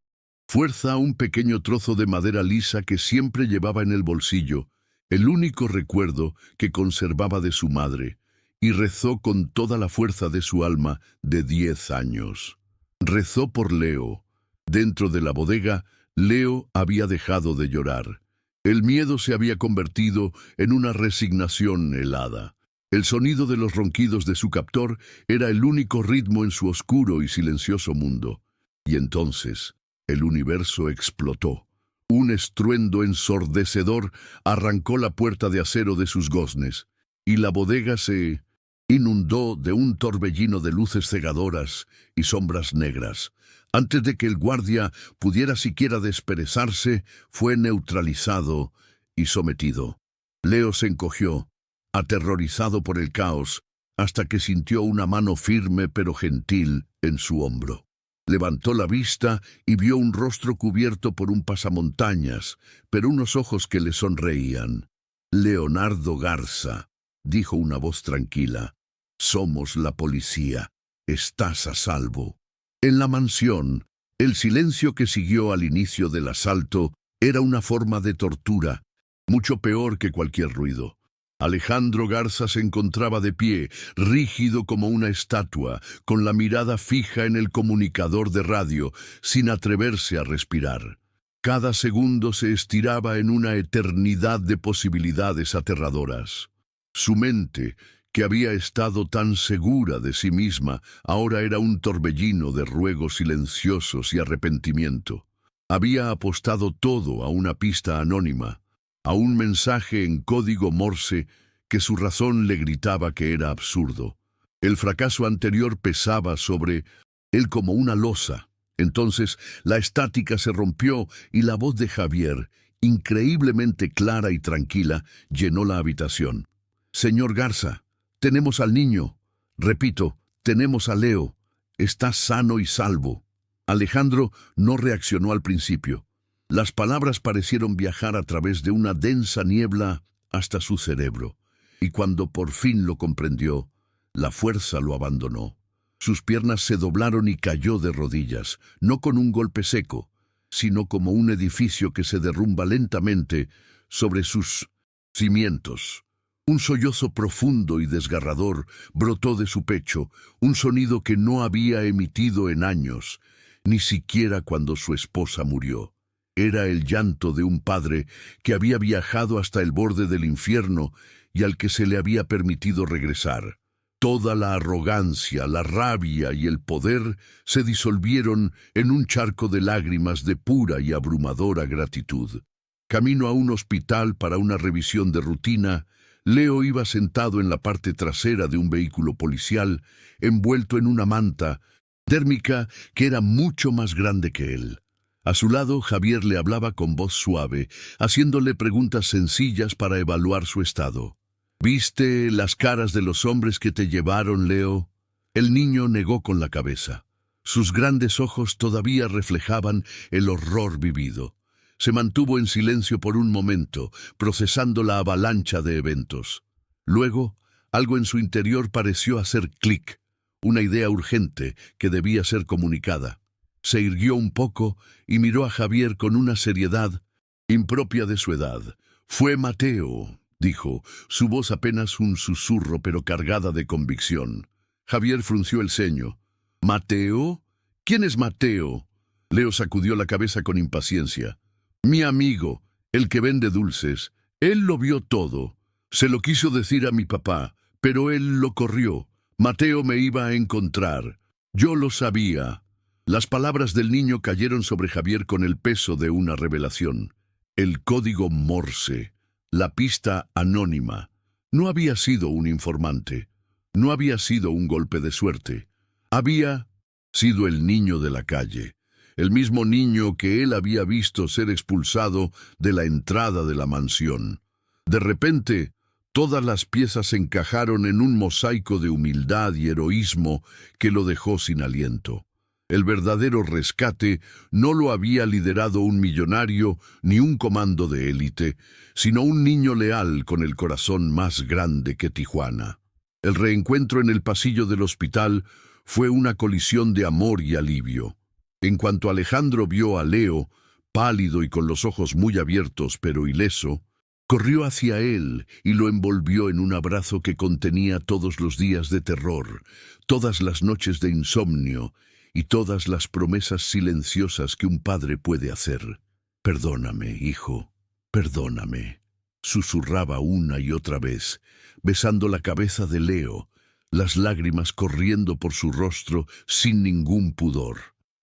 fuerza un pequeño trozo de madera lisa que siempre llevaba en el bolsillo, el único recuerdo que conservaba de su madre, y rezó con toda la fuerza de su alma de 10 años. Rezó por Leo. Dentro de la bodega, Leo había dejado de llorar. El miedo se había convertido en una resignación helada. El sonido de los ronquidos de su captor era el único ritmo en su oscuro y silencioso mundo. Y entonces, el universo explotó. Un estruendo ensordecedor arrancó la puerta de acero de sus goznes, y la bodega se inundó de un torbellino de luces cegadoras y sombras negras. Antes de que el guardia pudiera siquiera desperezarse, fue neutralizado y sometido. Leo se encogió, aterrorizado por el caos, hasta que sintió una mano firme pero gentil en su hombro. Levantó la vista y vio un rostro cubierto por un pasamontañas, pero unos ojos que le sonreían. «Leonardo Garza», dijo una voz tranquila. «Somos la policía. Estás a salvo». En la mansión, el silencio que siguió al inicio del asalto era una forma de tortura, mucho peor que cualquier ruido. Alejandro Garza se encontraba de pie, rígido como una estatua, con la mirada fija en el comunicador de radio, sin atreverse a respirar. Cada segundo se estiraba en una eternidad de posibilidades aterradoras. Su mente, que había estado tan segura de sí misma, ahora era un torbellino de ruegos silenciosos y arrepentimiento. Había apostado todo a una pista anónima, a un mensaje en código Morse que su razón le gritaba que era absurdo. El fracaso anterior pesaba sobre él como una losa. Entonces la estática se rompió y la voz de Javier, increíblemente clara y tranquila, llenó la habitación. «Señor Garza, tenemos al niño. Repito, tenemos a Leo. Está sano y salvo». Alejandro no reaccionó al principio. Las palabras parecieron viajar a través de una densa niebla hasta su cerebro, y cuando por fin lo comprendió, la fuerza lo abandonó. Sus piernas se doblaron y cayó de rodillas, no con un golpe seco, sino como un edificio que se derrumba lentamente sobre sus cimientos. Un sollozo profundo y desgarrador brotó de su pecho, un sonido que no había emitido en años, ni siquiera cuando su esposa murió. Era el llanto de un padre que había viajado hasta el borde del infierno y al que se le había permitido regresar. Toda la arrogancia, la rabia y el poder se disolvieron en un charco de lágrimas de pura y abrumadora gratitud. Camino a un hospital para una revisión de rutina, Leo iba sentado en la parte trasera de un vehículo policial, envuelto en una manta térmica que era mucho más grande que él. A su lado, Javier le hablaba con voz suave, haciéndole preguntas sencillas para evaluar su estado. «¿Viste las caras de los hombres que te llevaron, Leo?» El niño negó con la cabeza. Sus grandes ojos todavía reflejaban el horror vivido. Se mantuvo en silencio por un momento, procesando la avalancha de eventos. Luego, algo en su interior pareció hacer clic, una idea urgente que debía ser comunicada. Se irguió un poco y miró a Javier con una seriedad impropia de su edad. «Fue Mateo», dijo, su voz apenas un susurro pero cargada de convicción. Javier frunció el ceño. «¿Mateo? ¿Quién es Mateo?» Leo sacudió la cabeza con impaciencia. «Mi amigo, el que vende dulces. Él lo vio todo. Se lo quiso decir a mi papá, pero él lo corrió. Mateo me iba a encontrar. Yo lo sabía». Las palabras del niño cayeron sobre Javier con el peso de una revelación. El código Morse, la pista anónima, no había sido un informante, no había sido un golpe de suerte. Había sido el niño de la calle, el mismo niño que él había visto ser expulsado de la entrada de la mansión. De repente, todas las piezas encajaron en un mosaico de humildad y heroísmo que lo dejó sin aliento. El verdadero rescate no lo había liderado un millonario ni un comando de élite, sino un niño leal con el corazón más grande que Tijuana. El reencuentro en el pasillo del hospital fue una colisión de amor y alivio. En cuanto Alejandro vio a Leo, pálido y con los ojos muy abiertos pero ileso, Corrió hacia él y lo envolvió en un abrazo que contenía todos los días de terror, todas las noches de insomnio y todas las promesas silenciosas que un padre puede hacer. «Perdóname, hijo, perdóname», susurraba una y otra vez, besando la cabeza de Leo, las lágrimas corriendo por su rostro sin ningún pudor.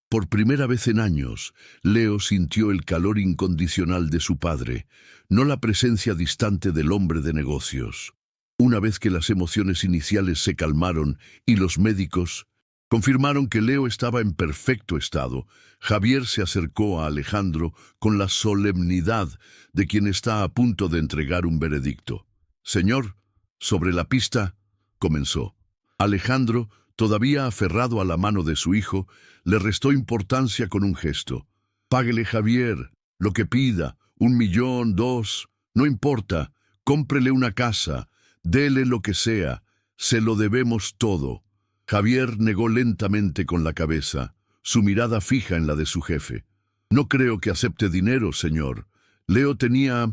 Por primera vez en años, Leo sintió el calor incondicional de su padre, no la presencia distante del hombre de negocios. Una vez que las emociones iniciales se calmaron y los médicos confirmaron que Leo estaba en perfecto estado, Javier se acercó a Alejandro con la solemnidad de quien está a punto de entregar un veredicto. «Señor, sobre la pista», comenzó. Alejandro, todavía aferrado a la mano de su hijo, le restó importancia con un gesto. «Páguele, Javier, lo que pida, 1 millón, 2, no importa, cómprele una casa, dele lo que sea, se lo debemos todo». Javier negó lentamente con la cabeza, su mirada fija en la de su jefe. «No creo que acepte dinero, señor». Leo tenía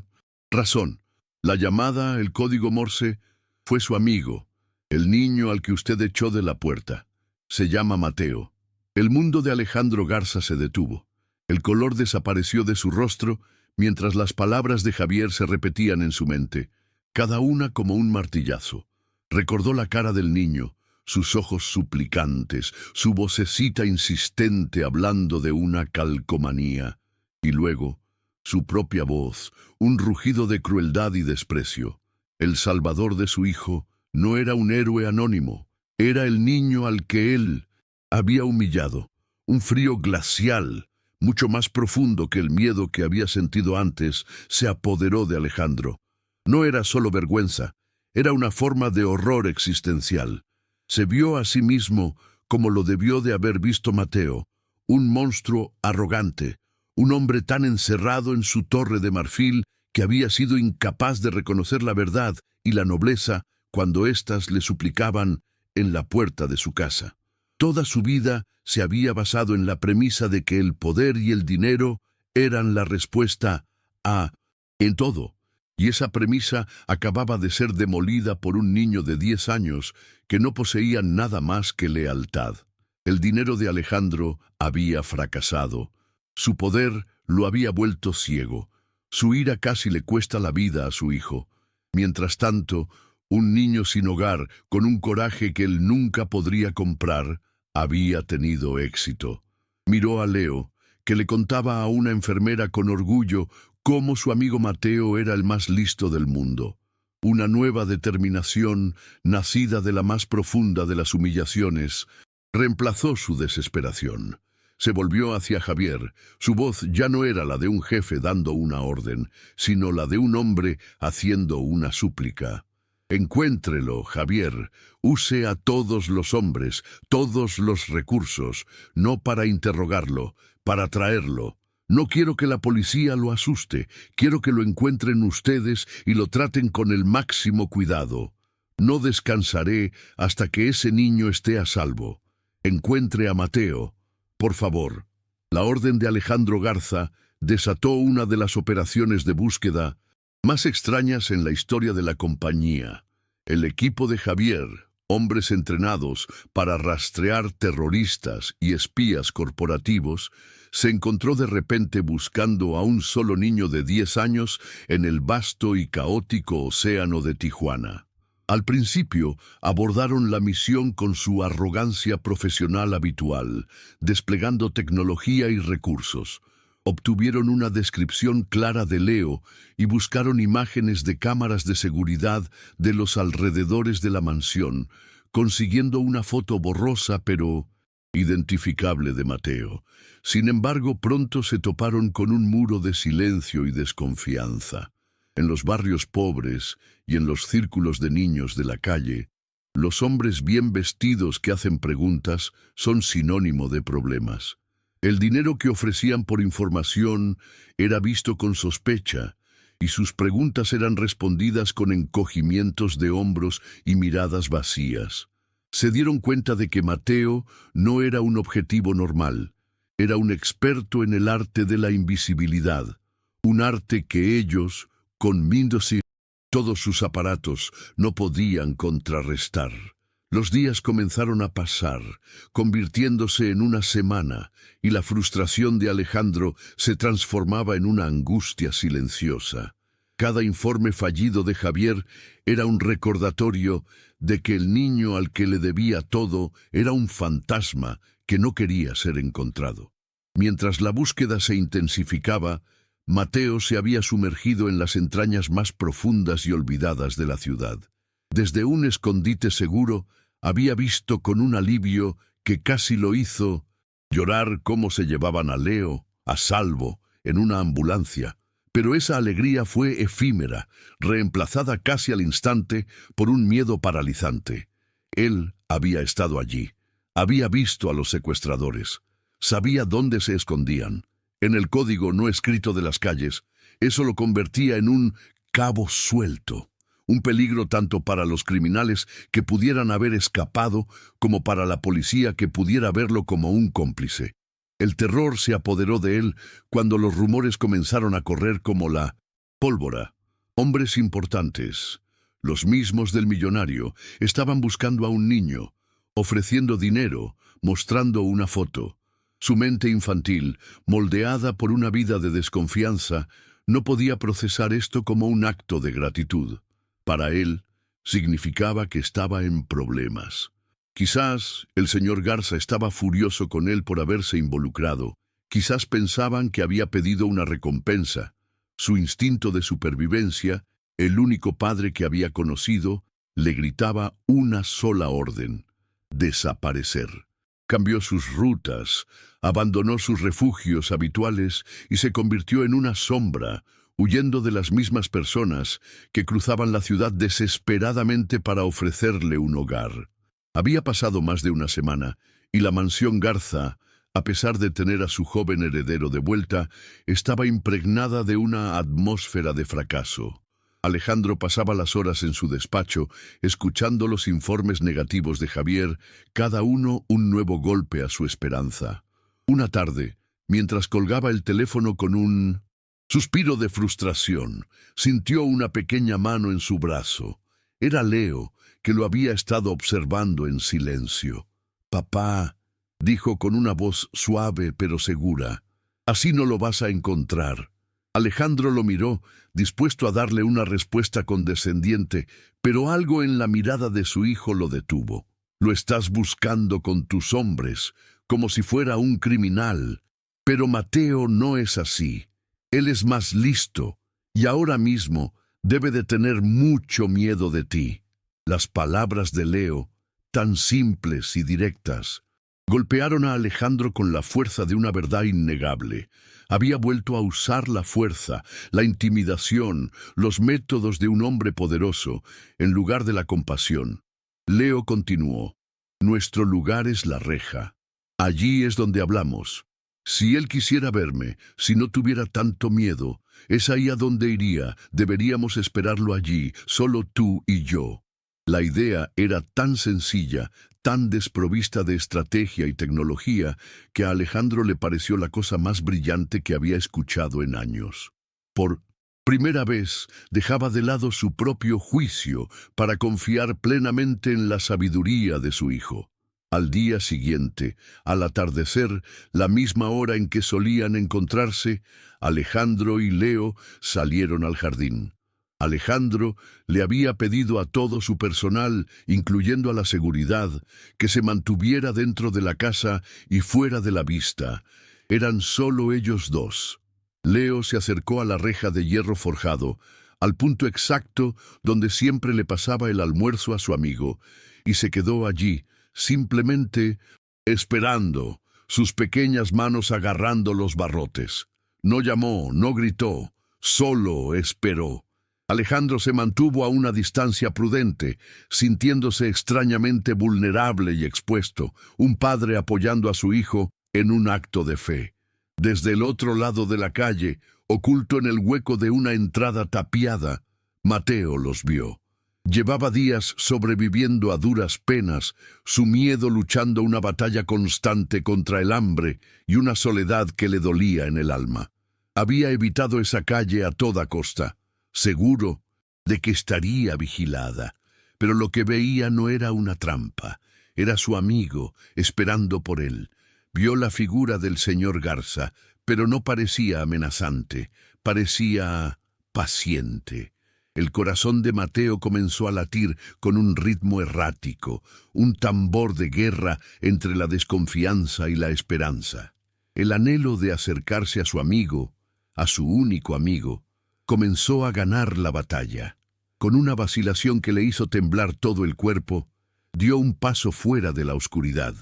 razón. La llamada, el código Morse, fue su amigo, el niño al que usted echó de la puerta. Se llama Mateo. El mundo de Alejandro Garza se detuvo. El color desapareció de su rostro mientras las palabras de Javier se repetían en su mente, cada una como un martillazo. Recordó la cara del niño, sus ojos suplicantes, su vocecita insistente hablando de una calcomanía, y luego su propia voz, un rugido de crueldad y desprecio. El salvador de su hijo no era un héroe anónimo, era el niño al que él había humillado. Un frío glacial, mucho más profundo que el miedo que había sentido antes, se apoderó de Alejandro. No era solo vergüenza, era una forma de horror existencial. Se vio a sí mismo como lo debió de haber visto Mateo, un monstruo arrogante, un hombre tan encerrado en su torre de marfil que había sido incapaz de reconocer la verdad y la nobleza cuando éstas le suplicaban en la puerta de su casa. Toda su vida se había basado en la premisa de que el poder y el dinero eran la respuesta en todo. Y esa premisa acababa de ser demolida por un niño de 10 años que no poseía nada más que lealtad. El dinero de Alejandro había fracasado. Su poder lo había vuelto ciego. Su ira casi le cuesta la vida a su hijo. Mientras tanto, un niño sin hogar, con un coraje que él nunca podría comprar, había tenido éxito. Miró a Leo, que le contaba a una enfermera con orgullo cómo su amigo Mateo era el más listo del mundo. Una nueva determinación, nacida de la más profunda de las humillaciones, reemplazó su desesperación. Se volvió hacia Javier. Su voz ya no era la de un jefe dando una orden, sino la de un hombre haciendo una súplica. «Encuéntrelo, Javier. Use a todos los hombres, todos los recursos, no para interrogarlo, para traerlo. No quiero que la policía lo asuste, quiero que lo encuentren ustedes y lo traten con el máximo cuidado. No descansaré hasta que ese niño esté a salvo. Encuentre a Mateo, por favor». La orden de Alejandro Garza desató una de las operaciones de búsqueda más extrañas en la historia de la compañía. El equipo de Javier, hombres entrenados para rastrear terroristas y espías corporativos, se encontró de repente buscando a un solo niño de 10 años en el vasto y caótico océano de Tijuana. Al principio, abordaron la misión con su arrogancia profesional habitual, desplegando tecnología y recursos. Obtuvieron una descripción clara de Leo y buscaron imágenes de cámaras de seguridad de los alrededores de la mansión, consiguiendo una foto borrosa pero identificable de Mateo. Sin embargo, pronto se toparon con un muro de silencio y desconfianza. En los barrios pobres y en los círculos de niños de la calle, los hombres bien vestidos que hacen preguntas son sinónimo de problemas. El dinero que ofrecían por información era visto con sospecha, y sus preguntas eran respondidas con encogimientos de hombros y miradas vacías. Se dieron cuenta de que Mateo no era un objetivo normal, era un experto en el arte de la invisibilidad, un arte que ellos, con Windows y todos sus aparatos no podían contrarrestar. Los días comenzaron a pasar, convirtiéndose en una semana, y la frustración de Alejandro se transformaba en una angustia silenciosa. Cada informe fallido de Javier era un recordatorio de que el niño al que le debía todo era un fantasma que no quería ser encontrado. Mientras la búsqueda se intensificaba, Mateo se había sumergido en las entrañas más profundas y olvidadas de la ciudad. Desde un escondite seguro, había visto con un alivio que casi lo hizo llorar cómo se llevaban a Leo, a salvo, en una ambulancia. Pero esa alegría fue efímera, reemplazada casi al instante por un miedo paralizante. Él había estado allí, había visto a los secuestradores, sabía dónde se escondían. En el código no escrito de las calles, eso lo convertía en un cabo suelto. Un peligro tanto para los criminales que pudieran haber escapado como para la policía que pudiera verlo como un cómplice. El terror se apoderó de él cuando los rumores comenzaron a correr como la pólvora. Hombres importantes, los mismos del millonario, estaban buscando a un niño, ofreciendo dinero, mostrando una foto. Su mente infantil, moldeada por una vida de desconfianza, no podía procesar esto como un acto de gratitud. Para él, significaba que estaba en problemas. Quizás el señor Garza estaba furioso con él por haberse involucrado. Quizás pensaban que había pedido una recompensa. Su instinto de supervivencia, el único padre que había conocido, le gritaba una sola orden: desaparecer. Cambió sus rutas, abandonó sus refugios habituales y se convirtió en una sombra, huyendo de las mismas personas que cruzaban la ciudad desesperadamente para ofrecerle un hogar. Había pasado más de una semana, y la mansión Garza, a pesar de tener a su joven heredero de vuelta, estaba impregnada de una atmósfera de fracaso. Alejandro pasaba las horas en su despacho, escuchando los informes negativos de Javier, cada uno un nuevo golpe a su esperanza. Una tarde, mientras colgaba el teléfono con un suspiro de frustración, sintió una pequeña mano en su brazo. Era Leo, que lo había estado observando en silencio. «Papá», dijo con una voz suave pero segura, «así no lo vas a encontrar». Alejandro lo miró, dispuesto a darle una respuesta condescendiente, pero algo en la mirada de su hijo lo detuvo. «Lo estás buscando con tus hombres, como si fuera un criminal. Pero Mateo no es así. Él es más listo, y ahora mismo debe de tener mucho miedo de ti». Las palabras de Leo, tan simples y directas, golpearon a Alejandro con la fuerza de una verdad innegable. Había vuelto a usar la fuerza, la intimidación, los métodos de un hombre poderoso, en lugar de la compasión. Leo continuó: «Nuestro lugar es la reja. Allí es donde hablamos. Si él quisiera verme, si no tuviera tanto miedo, es ahí a donde iría. Deberíamos esperarlo allí, solo tú y yo». La idea era tan sencilla, tan desprovista de estrategia y tecnología, que a Alejandro le pareció la cosa más brillante que había escuchado en años. Por primera vez dejaba de lado su propio juicio para confiar plenamente en la sabiduría de su hijo. Al día siguiente, al atardecer, la misma hora en que solían encontrarse, Alejandro y Leo salieron al jardín. Alejandro le había pedido a todo su personal, incluyendo a la seguridad, que se mantuviera dentro de la casa y fuera de la vista. Eran solo ellos dos. Leo se acercó a la reja de hierro forjado, al punto exacto donde siempre le pasaba el almuerzo a su amigo, y se quedó allí, simplemente esperando, sus pequeñas manos agarrando los barrotes. No llamó, no gritó, solo esperó. Alejandro se mantuvo a una distancia prudente, sintiéndose extrañamente vulnerable y expuesto, un padre apoyando a su hijo en un acto de fe. Desde el otro lado de la calle, oculto en el hueco de una entrada tapiada, Mateo los vio. Llevaba días sobreviviendo a duras penas, su miedo luchando una batalla constante contra el hambre y una soledad que le dolía en el alma. Había evitado esa calle a toda costa. seguro de que estaría vigilada. Pero lo que veía no era una trampa, era su amigo esperando por él. Vio la figura del señor Garza, pero no parecía amenazante, parecía paciente. El corazón de Mateo comenzó a latir con un ritmo errático, un tambor de guerra entre la desconfianza y la esperanza. El anhelo de acercarse a su amigo, a su único amigo, comenzó a ganar la batalla. Con una vacilación que le hizo temblar todo el cuerpo, dio un paso fuera de la oscuridad.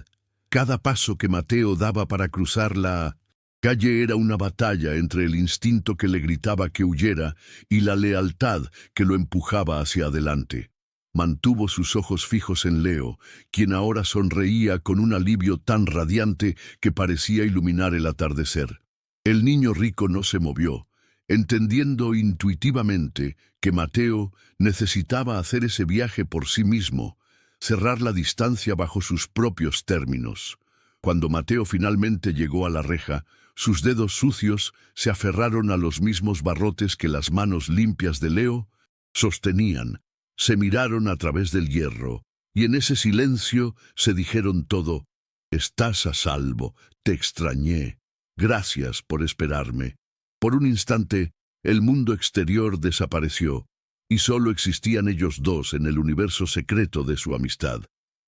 Cada paso que Mateo daba para cruzar la calle era una batalla entre el instinto que le gritaba que huyera y la lealtad que lo empujaba hacia adelante. Mantuvo sus ojos fijos en Leo, quien ahora sonreía con un alivio tan radiante que parecía iluminar el atardecer. El niño rico no se movió, entendiendo intuitivamente que Mateo necesitaba hacer ese viaje por sí mismo, cerrar la distancia bajo sus propios términos. Cuando Mateo finalmente llegó a la reja, sus dedos sucios se aferraron a los mismos barrotes que las manos limpias de Leo sostenían. Se miraron a través del hierro, y en ese silencio se dijeron todo: «Estás a salvo, te extrañé, gracias por esperarme». Por un instante, el mundo exterior desapareció, y solo existían ellos dos en el universo secreto de su amistad.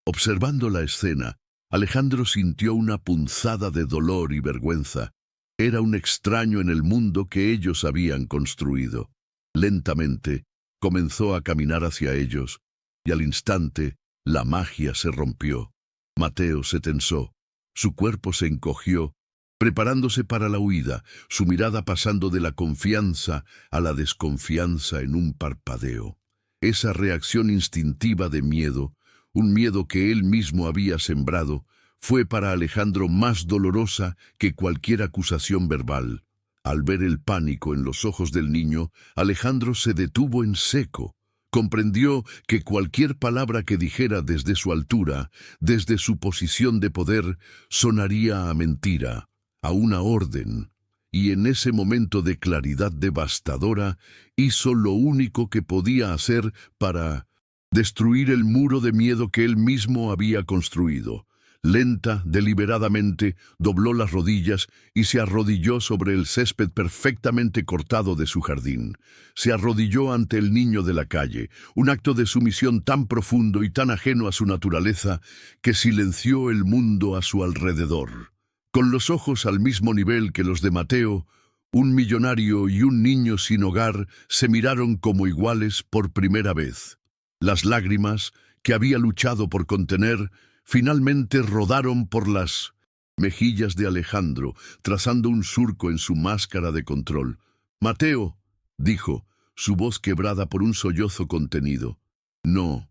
Observando la escena, Alejandro sintió una punzada de dolor y vergüenza. Era un extraño en el mundo que ellos habían construido. Lentamente, comenzó a caminar hacia ellos, y al instante, la magia se rompió. Mateo se tensó, su cuerpo se encogió, preparándose para la huida, su mirada pasando de la confianza a la desconfianza en un parpadeo. Esa reacción instintiva de miedo, un miedo que él mismo había sembrado, fue para Alejandro más dolorosa que cualquier acusación verbal. Al ver el pánico en los ojos del niño, Alejandro se detuvo en seco. Comprendió que cualquier palabra que dijera desde su altura, desde su posición de poder, sonaría a mentira, a una orden, y en ese momento de claridad devastadora hizo lo único que podía hacer para destruir el muro de miedo que él mismo había construido. Lenta, deliberadamente, dobló las rodillas y se arrodilló sobre el césped perfectamente cortado de su jardín. Se arrodilló ante el niño de la calle, un acto de sumisión tan profundo y tan ajeno a su naturaleza que silenció el mundo a su alrededor. Con los ojos al mismo nivel que los de Mateo, un millonario y un niño sin hogar se miraron como iguales por primera vez. Las lágrimas, que había luchado por contener, finalmente rodaron por las mejillas de Alejandro, trazando un surco en su máscara de control. «Mateo», dijo, su voz quebrada por un sollozo contenido. No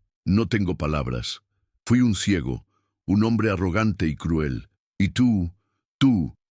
tengo palabras. Fui un ciego, un hombre arrogante y cruel. Y tú,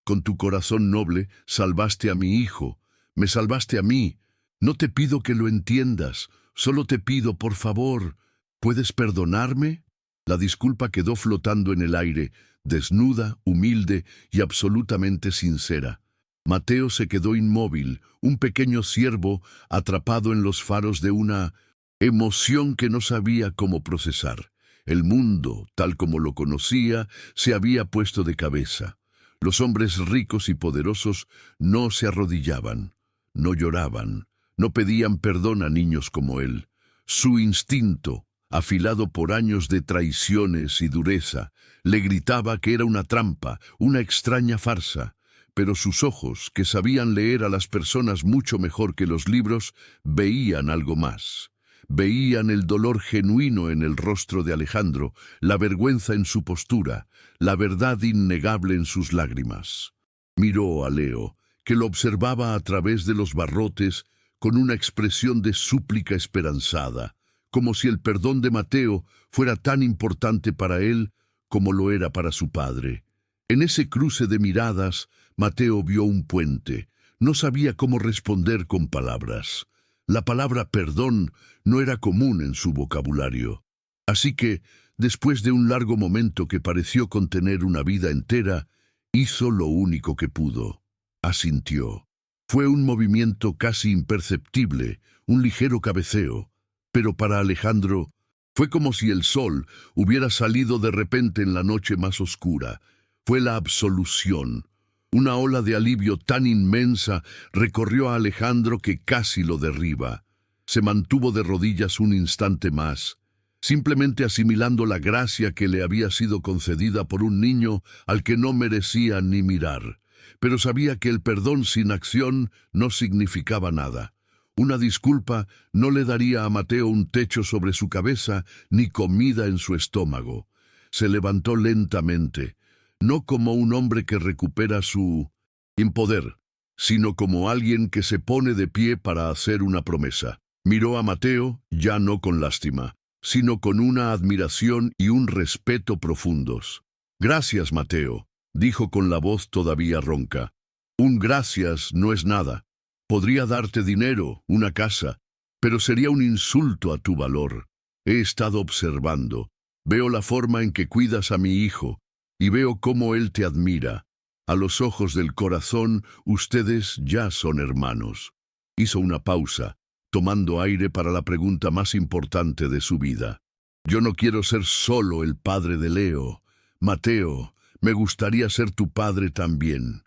con tu corazón noble, salvaste a mi hijo, me salvaste a mí. No te pido que lo entiendas, solo te pido, por favor, ¿puedes perdonarme?» La disculpa quedó flotando en el aire, desnuda, humilde y absolutamente sincera. Mateo se quedó inmóvil, un pequeño ciervo atrapado en los faros de una emoción que no sabía cómo procesar. El mundo, tal como lo conocía, se había puesto de cabeza. Los hombres ricos y poderosos no se arrodillaban, no lloraban, no pedían perdón a niños como él. Su instinto, afilado por años de traiciones y dureza, le gritaba que era una trampa, una extraña farsa, pero sus ojos, que sabían leer a las personas mucho mejor que los libros, veían algo más. Veían el dolor genuino en el rostro de Alejandro, la vergüenza en su postura, la verdad innegable en sus lágrimas. Miró a Leo, que lo observaba a través de los barrotes con una expresión de súplica esperanzada, como si el perdón de Mateo fuera tan importante para él como lo era para su padre. En ese cruce de miradas, Mateo vio un puente. No sabía cómo responder con palabras. La palabra perdón no era común en su vocabulario. Así que, después de un largo momento que pareció contener una vida entera, hizo lo único que pudo. Asintió. Fue un movimiento casi imperceptible, un ligero cabeceo, pero para Alejandro fue como si el sol hubiera salido de repente en la noche más oscura. Fue la absolución. Una ola de alivio tan inmensa recorrió a Alejandro que casi lo derriba. Se mantuvo de rodillas un instante más, simplemente asimilando la gracia que le había sido concedida por un niño al que no merecía ni mirar. Pero sabía que el perdón sin acción no significaba nada. Una disculpa no le daría a Mateo un techo sobre su cabeza ni comida en su estómago. Se levantó lentamente, no como un hombre que recupera su impoder, sino como alguien que se pone de pie para hacer una promesa. Miró a Mateo, ya no con lástima, sino con una admiración y un respeto profundos. «Gracias, Mateo», dijo con la voz todavía ronca. «Un gracias no es nada. Podría darte dinero, una casa, pero sería un insulto a tu valor. He estado observando. Veo la forma en que cuidas a mi hijo, y veo cómo él te admira. A los ojos del corazón, ustedes ya son hermanos». Hizo una pausa, tomando aire para la pregunta más importante de su vida. «Yo no quiero ser solo el padre de Leo. Mateo, me gustaría ser tu padre también.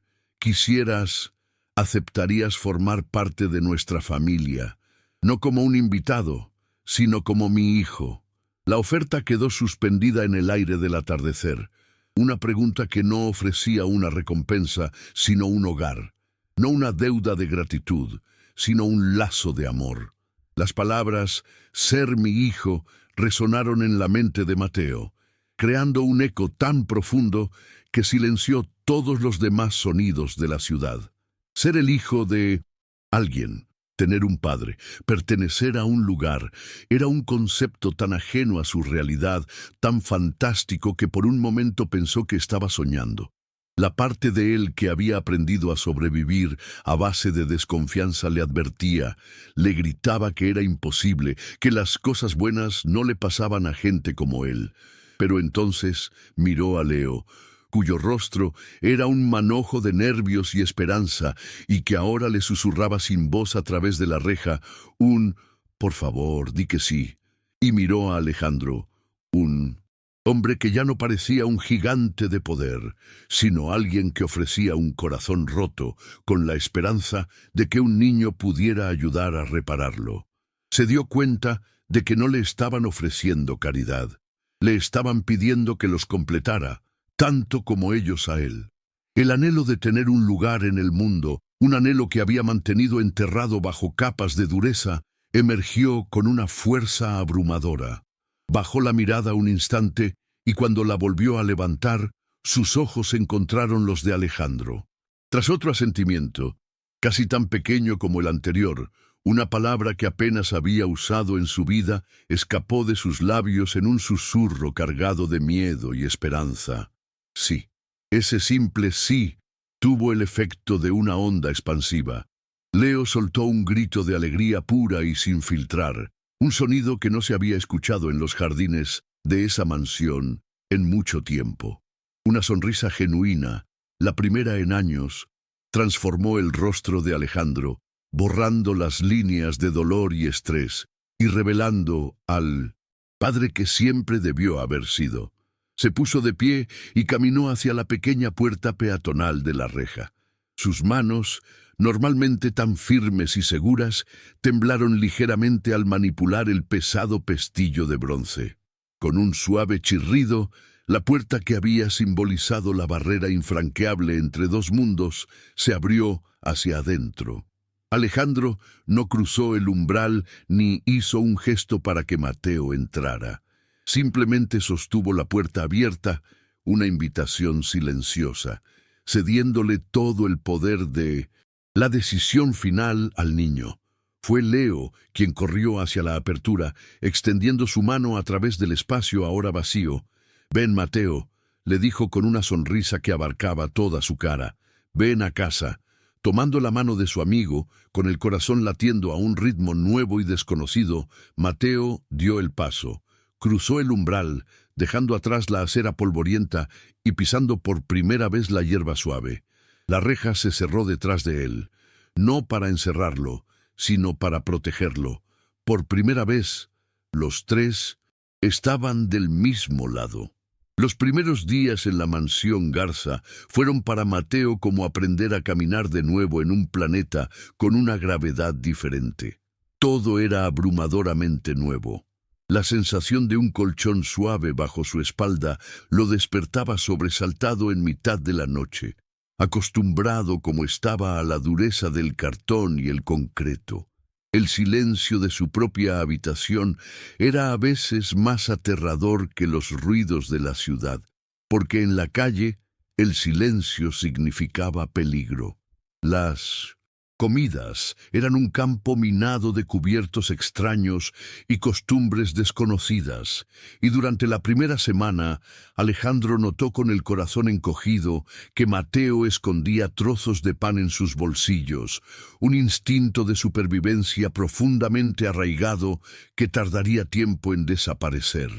¿Aceptarías formar parte de nuestra familia? No como un invitado, sino como mi hijo». La oferta quedó suspendida en el aire del atardecer. Una pregunta que no ofrecía una recompensa, sino un hogar. No una deuda de gratitud, sino un lazo de amor. Las palabras «ser mi hijo» resonaron en la mente de Mateo, creando un eco tan profundo que silenció todos los demás sonidos de la ciudad. Ser el hijo de alguien, tener un padre, pertenecer a un lugar, era un concepto tan ajeno a su realidad, tan fantástico que por un momento pensó que estaba soñando. La parte de él que había aprendido a sobrevivir a base de desconfianza le advertía, le gritaba que era imposible, que las cosas buenas no le pasaban a gente como él. Pero entonces miró a Leo, cuyo rostro era un manojo de nervios y esperanza, y que ahora le susurraba sin voz a través de la reja un «por favor, di que sí», y miró a Alejandro, un hombre que ya no parecía un gigante de poder, sino alguien que ofrecía un corazón roto, con la esperanza de que un niño pudiera ayudar a repararlo. Se dio cuenta de que no le estaban ofreciendo caridad, le estaban pidiendo que los completara, tanto como ellos a él. El anhelo de tener un lugar en el mundo, un anhelo que había mantenido enterrado bajo capas de dureza, emergió con una fuerza abrumadora. Bajó la mirada un instante y cuando la volvió a levantar, sus ojos encontraron los de Alejandro. Tras otro asentimiento, casi tan pequeño como el anterior, una palabra que apenas había usado en su vida escapó de sus labios en un susurro cargado de miedo y esperanza. Sí. Ese simple sí tuvo el efecto de una onda expansiva. Leo soltó un grito de alegría pura y sin filtrar, un sonido que no se había escuchado en los jardines de esa mansión en mucho tiempo. Una sonrisa genuina, la primera en años, transformó el rostro de Alejandro, borrando las líneas de dolor y estrés y revelando al padre que siempre debió haber sido. Se puso de pie y caminó hacia la pequeña puerta peatonal de la reja. Sus manos, normalmente tan firmes y seguras, temblaron ligeramente al manipular el pesado pestillo de bronce. Con un suave chirrido, la puerta que había simbolizado la barrera infranqueable entre dos mundos se abrió hacia adentro. Alejandro no cruzó el umbral ni hizo un gesto para que Mateo entrara. Simplemente sostuvo la puerta abierta, una invitación silenciosa, cediéndole todo el poder de la decisión final al niño. Fue Leo quien corrió hacia la apertura, extendiendo su mano a través del espacio ahora vacío. «Ven, Mateo», le dijo con una sonrisa que abarcaba toda su cara. «Ven a casa». Tomando la mano de su amigo, con el corazón latiendo a un ritmo nuevo y desconocido, Mateo dio el paso. Cruzó el umbral, dejando atrás la acera polvorienta y pisando por primera vez la hierba suave. La reja se cerró detrás de él, no para encerrarlo, sino para protegerlo. Por primera vez, los tres estaban del mismo lado. Los primeros días en la mansión Garza fueron para Mateo como aprender a caminar de nuevo en un planeta con una gravedad diferente. Todo era abrumadoramente nuevo. La sensación de un colchón suave bajo su espalda lo despertaba sobresaltado en mitad de la noche, acostumbrado como estaba a la dureza del cartón y el concreto. El silencio de su propia habitación era a veces más aterrador que los ruidos de la ciudad, porque en la calle el silencio significaba peligro. Las comidas eran un campo minado de cubiertos extraños y costumbres desconocidas, y durante la primera semana Alejandro notó con el corazón encogido que Mateo escondía trozos de pan en sus bolsillos, un instinto de supervivencia profundamente arraigado que tardaría tiempo en desaparecer.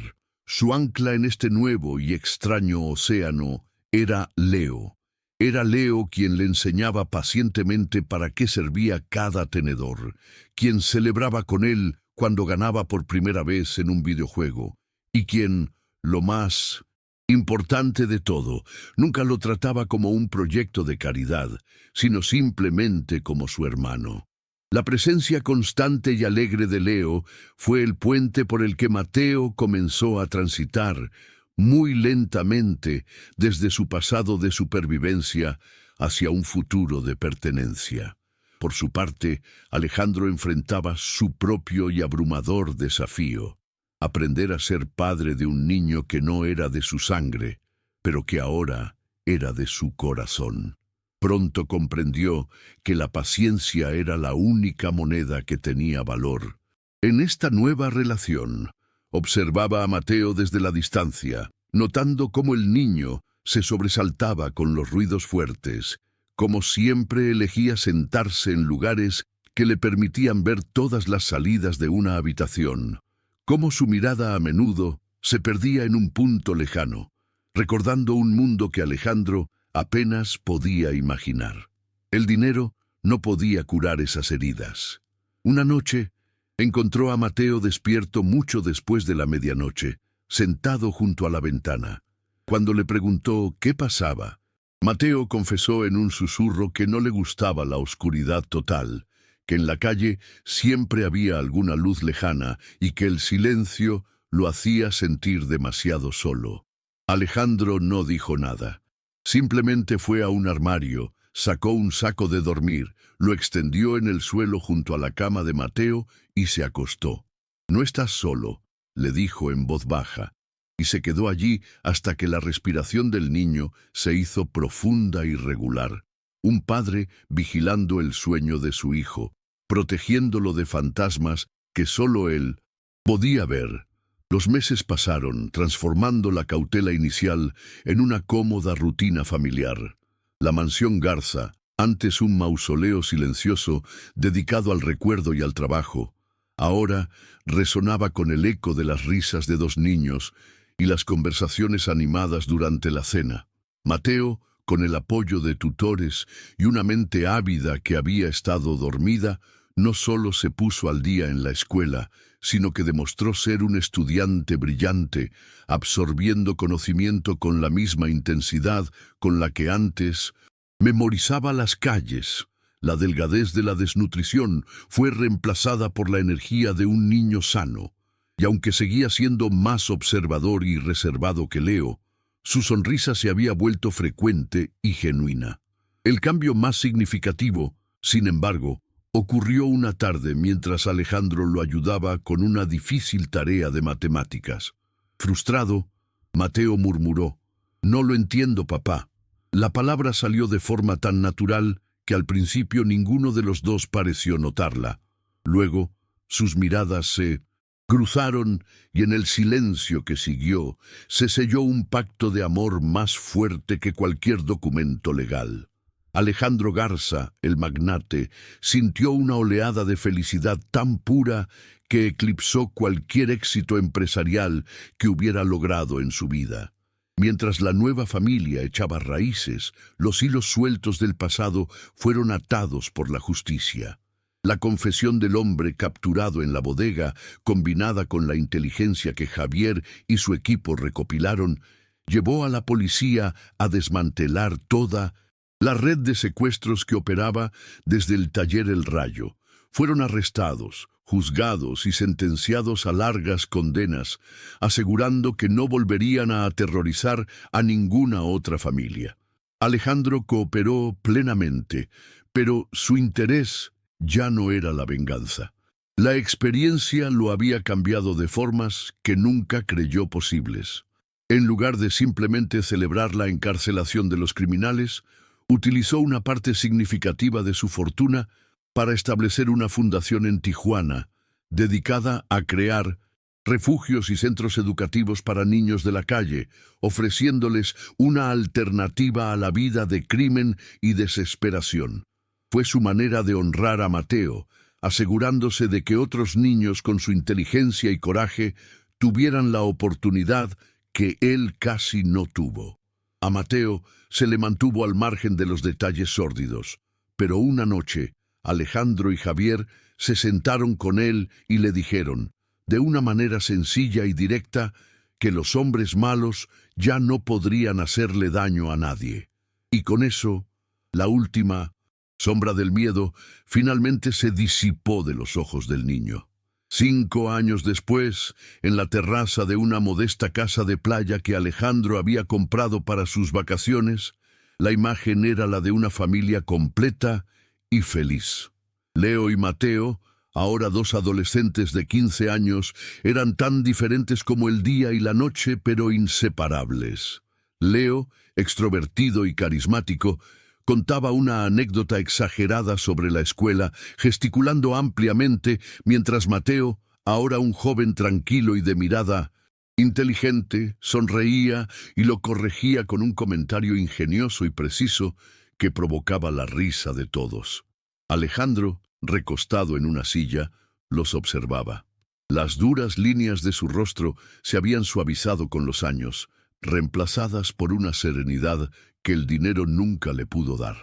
Su ancla en este nuevo y extraño océano era Leo. Era Leo quien le enseñaba pacientemente para qué servía cada tenedor, quien celebraba con él cuando ganaba por primera vez en un videojuego, y quien, lo más importante de todo, nunca lo trataba como un proyecto de caridad, sino simplemente como su hermano. La presencia constante y alegre de Leo fue el puente por el que Mateo comenzó a transitar, muy lentamente, desde su pasado de supervivencia hacia un futuro de pertenencia. Por su parte, Alejandro enfrentaba su propio y abrumador desafío: aprender a ser padre de un niño que no era de su sangre, pero que ahora era de su corazón. Pronto comprendió que la paciencia era la única moneda que tenía valor. En esta nueva relación, observaba a Mateo desde la distancia, notando cómo el niño se sobresaltaba con los ruidos fuertes, como siempre elegía sentarse en lugares que le permitían ver todas las salidas de una habitación, cómo su mirada a menudo se perdía en un punto lejano, recordando un mundo que Alejandro apenas podía imaginar. El dinero no podía curar esas heridas. Una noche, encontró a Mateo despierto mucho después de la medianoche, sentado junto a la ventana. Cuando le preguntó qué pasaba, Mateo confesó en un susurro que no le gustaba la oscuridad total, que en la calle siempre había alguna luz lejana y que el silencio lo hacía sentir demasiado solo. Alejandro no dijo nada. Simplemente fue a un armario, sacó un saco de dormir, lo extendió en el suelo junto a la cama de Mateo y se acostó. «No estás solo», le dijo en voz baja, y se quedó allí hasta que la respiración del niño se hizo profunda y regular. Un padre vigilando el sueño de su hijo, protegiéndolo de fantasmas que solo él podía ver. Los meses pasaron, transformando la cautela inicial en una cómoda rutina familiar. La mansión Garza, antes un mausoleo silencioso dedicado al recuerdo y al trabajo, ahora resonaba con el eco de las risas de dos niños y las conversaciones animadas durante la cena. Mateo, con el apoyo de tutores y una mente ávida que había estado dormida, no solo se puso al día en la escuela, sino que demostró ser un estudiante brillante, absorbiendo conocimiento con la misma intensidad con la que antes memorizaba las calles. La delgadez de la desnutrición fue reemplazada por la energía de un niño sano, y aunque seguía siendo más observador y reservado que Leo, su sonrisa se había vuelto frecuente y genuina. El cambio más significativo, sin embargo, ocurrió una tarde mientras Alejandro lo ayudaba con una difícil tarea de matemáticas. Frustrado, Mateo murmuró: «No lo entiendo, papá». La palabra salió de forma tan natural que al principio ninguno de los dos pareció notarla. Luego, sus miradas se cruzaron y en el silencio que siguió se selló un pacto de amor más fuerte que cualquier documento legal. Alejandro Garza, el magnate, sintió una oleada de felicidad tan pura que eclipsó cualquier éxito empresarial que hubiera logrado en su vida. Mientras la nueva familia echaba raíces, los hilos sueltos del pasado fueron atados por la justicia. La confesión del hombre capturado en la bodega, combinada con la inteligencia que Javier y su equipo recopilaron, llevó a la policía a desmantelar toda la red de secuestros que operaba desde el taller El Rayo. Fueron arrestados, juzgados y sentenciados a largas condenas, asegurando que no volverían a aterrorizar a ninguna otra familia. Alejandro cooperó plenamente, pero su interés ya no era la venganza. La experiencia lo había cambiado de formas que nunca creyó posibles. En lugar de simplemente celebrar la encarcelación de los criminales, utilizó una parte significativa de su fortuna para establecer una fundación en Tijuana, dedicada a crear refugios y centros educativos para niños de la calle, ofreciéndoles una alternativa a la vida de crimen y desesperación. Fue su manera de honrar a Mateo, asegurándose de que otros niños con su inteligencia y coraje tuvieran la oportunidad que él casi no tuvo. A Mateo se le mantuvo al margen de los detalles sórdidos, pero una noche Alejandro y Javier se sentaron con él y le dijeron, de una manera sencilla y directa, que los hombres malos ya no podrían hacerle daño a nadie. Y con eso, la última sombra del miedo finalmente se disipó de los ojos del niño. 5 años después, en la terraza de una modesta casa de playa que Alejandro había comprado para sus vacaciones, la imagen era la de una familia completa y feliz. Leo y Mateo, ahora 2 adolescentes de 15 años, eran tan diferentes como el día y la noche, pero inseparables. Leo, extrovertido y carismático, contaba una anécdota exagerada sobre la escuela, gesticulando ampliamente, mientras Mateo, ahora un joven tranquilo y de mirada inteligente, sonreía y lo corregía con un comentario ingenioso y preciso que provocaba la risa de todos. Alejandro, recostado en una silla, los observaba. Las duras líneas de su rostro se habían suavizado con los años, reemplazadas por una serenidad que el dinero nunca le pudo dar.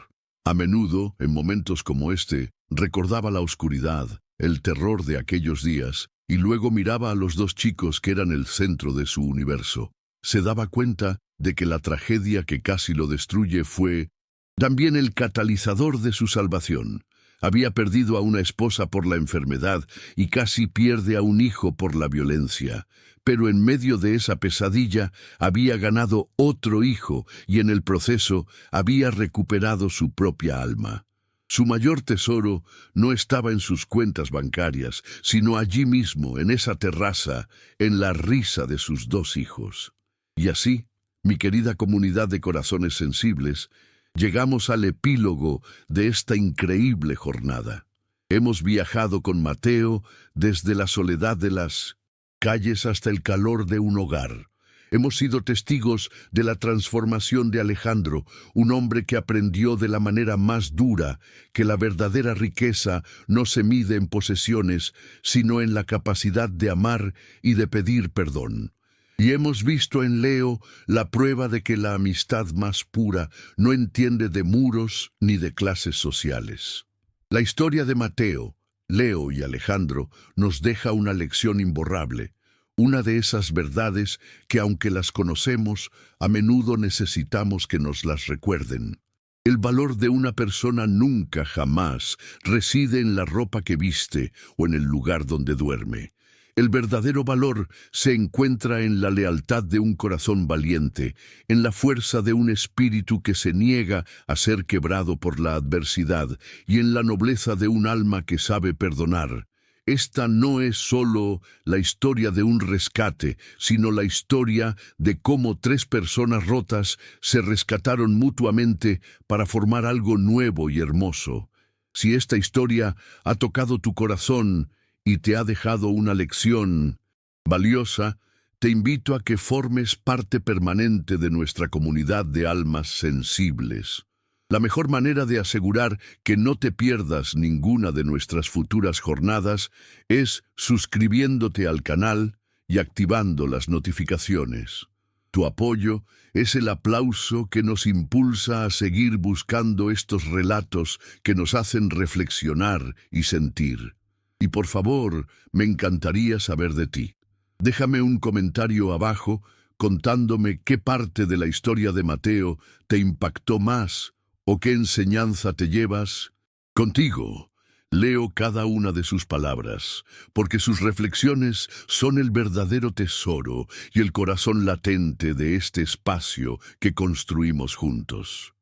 A menudo, en momentos como este, recordaba la oscuridad, el terror de aquellos días, y luego miraba a los 2 chicos que eran el centro de su universo. Se daba cuenta de que la tragedia que casi lo destruye fue también el catalizador de su salvación. Había perdido a una esposa por la enfermedad y casi pierde a un hijo por la violencia. Pero en medio de esa pesadilla había ganado otro hijo y en el proceso había recuperado su propia alma. Su mayor tesoro no estaba en sus cuentas bancarias, sino allí mismo, en esa terraza, en la risa de sus 2 hijos. Y así, mi querida comunidad de corazones sensibles, llegamos al epílogo de esta increíble jornada. Hemos viajado con Mateo desde la soledad de las calles hasta el calor de un hogar. Hemos sido testigos de la transformación de Alejandro, un hombre que aprendió de la manera más dura que la verdadera riqueza no se mide en posesiones, sino en la capacidad de amar y de pedir perdón. Y hemos visto en Leo la prueba de que la amistad más pura no entiende de muros ni de clases sociales. La historia de Mateo, Leo y Alejandro nos deja una lección imborrable, una de esas verdades que, aunque las conocemos, a menudo necesitamos que nos las recuerden. El valor de una persona nunca jamás reside en la ropa que viste o en el lugar donde duerme. El verdadero valor se encuentra en la lealtad de un corazón valiente, en la fuerza de un espíritu que se niega a ser quebrado por la adversidad y en la nobleza de un alma que sabe perdonar. Esta no es solo la historia de un rescate, sino la historia de cómo 3 personas rotas se rescataron mutuamente para formar algo nuevo y hermoso. Si esta historia ha tocado tu corazón y te ha dejado una lección valiosa, te invito a que formes parte permanente de nuestra comunidad de almas sensibles. La mejor manera de asegurar que no te pierdas ninguna de nuestras futuras jornadas es suscribiéndote al canal y activando las notificaciones. Tu apoyo es el aplauso que nos impulsa a seguir buscando estos relatos que nos hacen reflexionar y sentir. Y por favor, me encantaría saber de ti. Déjame un comentario abajo contándome qué parte de la historia de Mateo te impactó más o qué enseñanza te llevas. Contigo, leo cada una de sus palabras, porque sus reflexiones son el verdadero tesoro y el corazón latente de este espacio que construimos juntos.